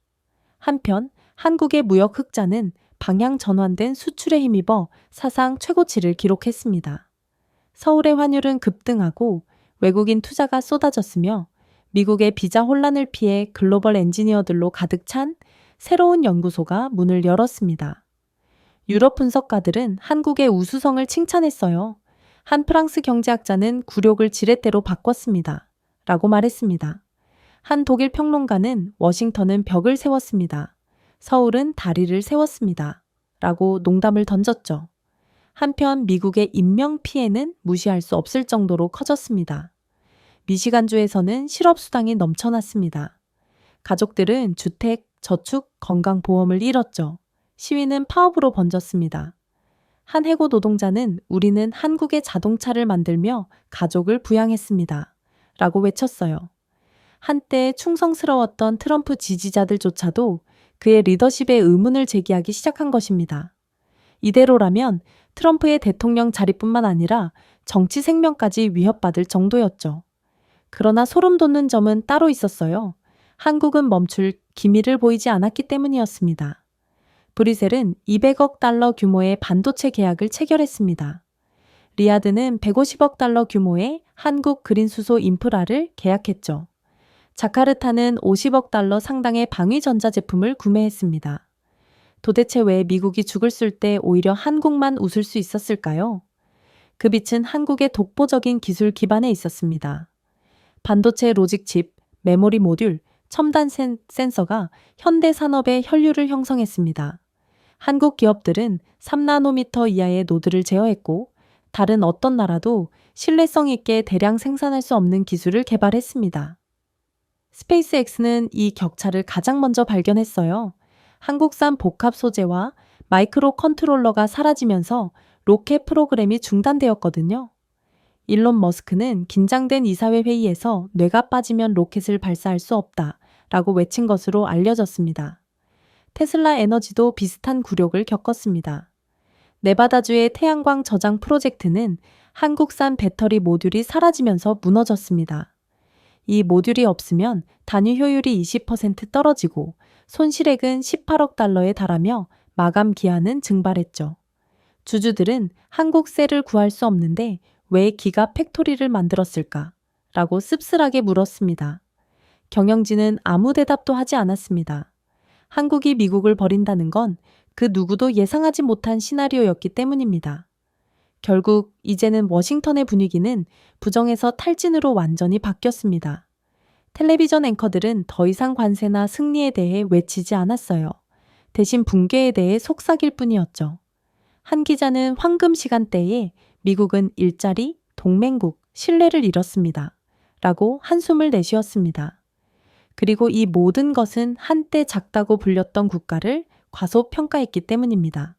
한편 한국의 무역 흑자는 방향 전환된 수출에 힘입어 사상 최고치를 기록했습니다. 서울의 환율은 급등하고 외국인 투자가 쏟아졌으며 미국의 비자 혼란을 피해 글로벌 엔지니어들로 가득 찬 새로운 연구소가 문을 열었습니다. 유럽 분석가들은 한국의 우수성을 칭찬했어요. 한 프랑스 경제학자는 굴욕을 지렛대로 바꿨습니다. 라고 말했습니다. 한 독일 평론가는 워싱턴은 벽을 세웠습니다. 서울은 다리를 세웠습니다. 라고 농담을 던졌죠. 한편 미국의 인명 피해는 무시할 수 없을 정도로 커졌습니다. 미시간주에서는 실업수당이 넘쳐났습니다. 가족들은 주택, 저축, 건강보험을 잃었죠. 시위는 파업으로 번졌습니다. 한 해고 노동자는 우리는 한국의 자동차를 만들며 가족을 부양했습니다. 라고 외쳤어요. 한때 충성스러웠던 트럼프 지지자들조차도 그의 리더십에 의문을 제기하기 시작한 것입니다. 이대로라면 트럼프의 대통령 자리뿐만 아니라 정치 생명까지 위협받을 정도였죠. 그러나 소름 돋는 점은 따로 있었어요. 한국은 멈출 기미를 보이지 않았기 때문이었습니다. 브뤼셀은 200억 달러 규모의 반도체 계약을 체결했습니다. 리야드는 150억 달러 규모의 한국 그린 수소 인프라를 계약했죠. 자카르타는 50억 달러 상당의 방위 전자제품을 구매했습니다. 도대체 왜 미국이 죽을 쓸 때 오히려 한국만 웃을 수 있었을까요? 그 빛은 한국의 독보적인 기술 기반에 있었습니다. 반도체 로직칩, 메모리 모듈, 첨단 센서가 현대 산업의 혈류를 형성했습니다. 한국 기업들은 3나노미터 이하의 노드를 제어했고 다른 어떤 나라도 신뢰성 있게 대량 생산할 수 없는 기술을 개발했습니다. 스페이스X는 이 격차를 가장 먼저 발견했어요. 한국산 복합 소재와 마이크로 컨트롤러가 사라지면서 로켓 프로그램이 중단되었거든요. 일론 머스크는 긴장된 이사회 회의에서 뇌가 빠지면 로켓을 발사할 수 없다 라고 외친 것으로 알려졌습니다. 테슬라 에너지도 비슷한 굴욕을 겪었습니다. 네바다주의 태양광 저장 프로젝트는 한국산 배터리 모듈이 사라지면서 무너졌습니다. 이 모듈이 없으면 단위 효율이 20% 떨어지고 손실액은 18억 달러에 달하며 마감 기한은 증발했죠. 주주들은 한국 셀을 구할 수 없는데 왜 기가 팩토리를 만들었을까? 라고 씁쓸하게 물었습니다. 경영진은 아무 대답도 하지 않았습니다. 한국이 미국을 버린다는 건 그 누구도 예상하지 못한 시나리오였기 때문입니다. 결국 이제는 워싱턴의 분위기는 부정에서 탈진으로 완전히 바뀌었습니다. 텔레비전 앵커들은 더 이상 관세나 승리에 대해 외치지 않았어요. 대신 붕괴에 대해 속삭일 뿐이었죠. 한 기자는 황금 시간대에 미국은 일자리, 동맹국, 신뢰를 잃었습니다. 라고 한숨을 내쉬었습니다. 그리고 이 모든 것은 한때 작다고 불렸던 국가를 과소평가했기 때문입니다.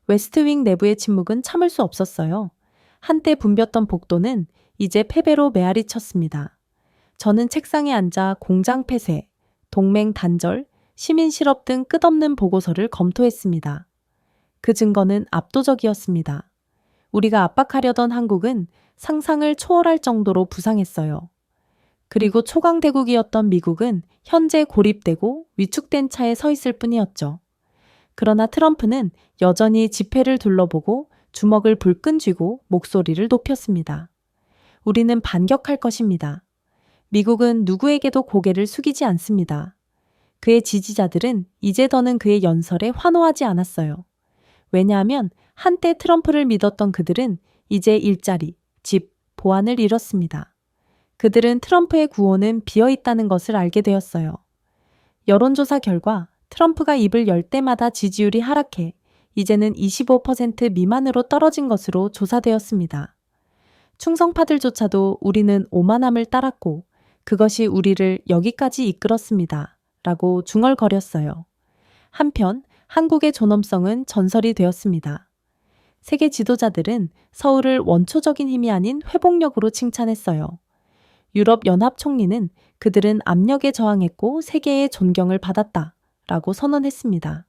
웨스트윙 내부의 침묵은 참을 수 없었어요. 한때 붐볐던 복도는 이제 패배로 메아리 쳤습니다. 저는 책상에 앉아 공장 폐쇄, 동맹 단절, 시민 실업 등 끝없는 보고서를 검토했습니다. 그 증거는 압도적이었습니다. 우리가 압박하려던 한국은 상상을 초월할 정도로 부상했어요. 그리고 초강대국이었던 미국은 현재 고립되고 위축된 차에 서 있을 뿐이었죠. 그러나 트럼프는 여전히 집회를 둘러보고 주먹을 불끈 쥐고 목소리를 높였습니다. 우리는 반격할 것입니다. 미국은 누구에게도 고개를 숙이지 않습니다. 그의 지지자들은 이제 더는 그의 연설에 환호하지 않았어요. 왜냐하면 한때 트럼프를 믿었던 그들은 이제 일자리, 집, 보안을 잃었습니다. 그들은 트럼프의 구호는 비어 있다는 것을 알게 되었어요. 여론조사 결과 트럼프가 입을 열 때마다 지지율이 하락해 이제는 25% 미만으로 떨어진 것으로 조사되었습니다. 충성파들조차도 우리는 오만함을 따랐고 그것이 우리를 여기까지 이끌었습니다. 라고 중얼거렸어요. 한편 한국의 존엄성은 전설이 되었습니다. 세계 지도자들은 서울을 원초적인 힘이 아닌 회복력으로 칭찬했어요. 유럽 연합 총리는 그들은 압력에 저항했고 세계의 존경을 받았다 라고 선언했습니다.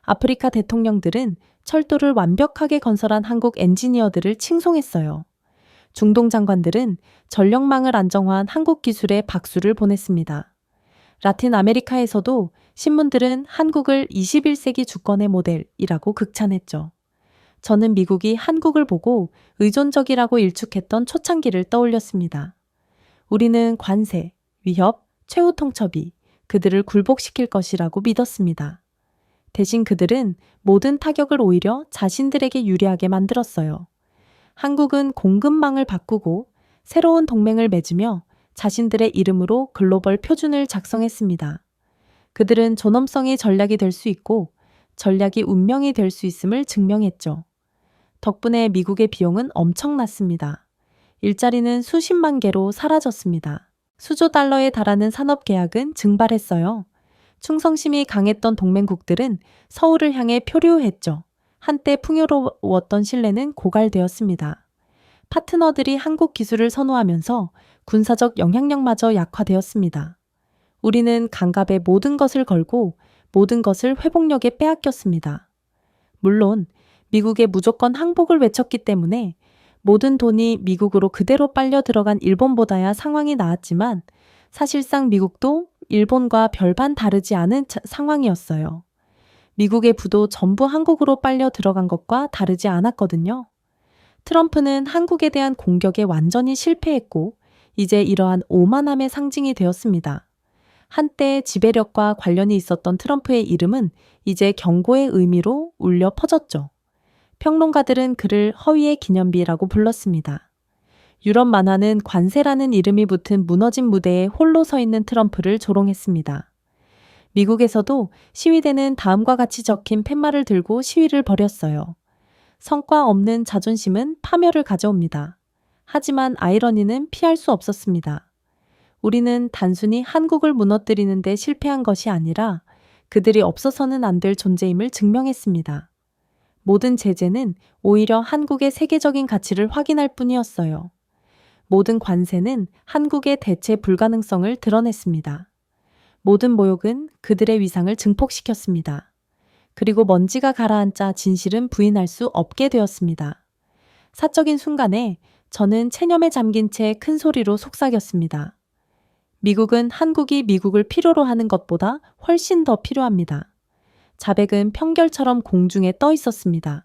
아프리카 대통령들은 철도를 완벽하게 건설한 한국 엔지니어들을 칭송했어요. 중동 장관들은 전력망을 안정화한 한국 기술에 박수를 보냈습니다. 라틴 아메리카에서도 신문들은 한국을 21세기 주권의 모델이라고 극찬했죠. 저는 미국이 한국을 보고 의존적이라고 일축했던 초창기를 떠올렸습니다. 우리는 관세, 위협, 최후 통첩이 그들을 굴복시킬 것이라고 믿었습니다. 대신 그들은 모든 타격을 오히려 자신들에게 유리하게 만들었어요. 한국은 공급망을 바꾸고 새로운 동맹을 맺으며 자신들의 이름으로 글로벌 표준을 작성했습니다. 그들은 존엄성이 전략이 될 수 있고 전략이 운명이 될 수 있음을 증명했죠. 덕분에 미국의 비용은 엄청났습니다. 일자리는 수십만 개로 사라졌습니다. 수조 달러에 달하는 산업 계약은 증발했어요. 충성심이 강했던 동맹국들은 서울을 향해 표류했죠. 한때 풍요로웠던 신뢰는 고갈되었습니다. 파트너들이 한국 기술을 선호하면서 군사적 영향력마저 약화되었습니다. 우리는 강갑에 모든 것을 걸고 모든 것을 회복력에 빼앗겼습니다. 물론 미국에 무조건 항복을 외쳤기 때문에 모든 돈이 미국으로 그대로 빨려 들어간 일본보다야 상황이 나았지만 사실상 미국도 일본과 별반 다르지 않은 상황이었어요. 미국의 부도 전부 한국으로 빨려 들어간 것과 다르지 않았거든요. 트럼프는 한국에 대한 공격에 완전히 실패했고 이제 이러한 오만함의 상징이 되었습니다. 한때 지배력과 관련이 있었던 트럼프의 이름은 이제 경고의 의미로 울려 퍼졌죠. 평론가들은 그를 허위의 기념비라고 불렀습니다. 유럽 만화는 관세라는 이름이 붙은 무너진 무대에 홀로 서 있는 트럼프를 조롱했습니다. 미국에서도 시위대는 다음과 같이 적힌 팻말을 들고 시위를 벌였어요. 성과 없는 자존심은 파멸을 가져옵니다. 하지만 아이러니는 피할 수 없었습니다. 우리는 단순히 한국을 무너뜨리는 데 실패한 것이 아니라 그들이 없어서는 안 될 존재임을 증명했습니다. 모든 제재는 오히려 한국의 세계적인 가치를 확인할 뿐이었어요. 모든 관세는 한국의 대체 불가능성을 드러냈습니다. 모든 모욕은 그들의 위상을 증폭시켰습니다. 그리고 먼지가 가라앉자 진실은 부인할 수 없게 되었습니다. 사적인 순간에 저는 체념에 잠긴 채 큰 소리로 속삭였습니다. 미국은 한국이 미국을 필요로 하는 것보다 훨씬 더 필요합니다. 자백은 평결처럼 공중에 떠 있었습니다.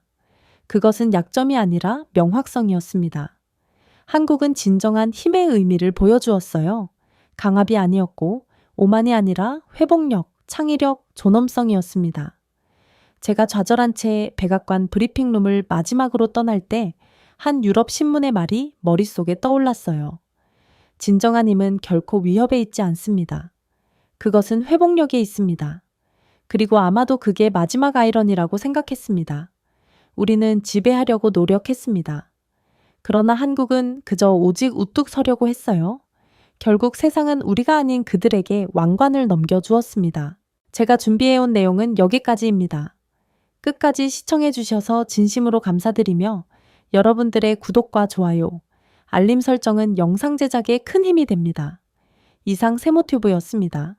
그것은 약점이 아니라 명확성이었습니다. 한국은 진정한 힘의 의미를 보여주었어요. 강압이 아니었고 오만이 아니라 회복력, 창의력, 존엄성이었습니다. 제가 좌절한 채 백악관 브리핑룸을 마지막으로 떠날 때 한 유럽 신문의 말이 머릿속에 떠올랐어요. 진정한 힘은 결코 위협에 있지 않습니다. 그것은 회복력에 있습니다. 그리고 아마도 그게 마지막 아이러니라고 생각했습니다. 우리는 지배하려고 노력했습니다. 그러나 한국은 그저 오직 우뚝 서려고 했어요. 결국 세상은 우리가 아닌 그들에게 왕관을 넘겨주었습니다. 제가 준비해온 내용은 여기까지입니다. 끝까지 시청해 주셔서 진심으로 감사드리며 여러분들의 구독과 좋아요, 알림 설정은 영상 제작에 큰 힘이 됩니다. 이상 세모튜브였습니다.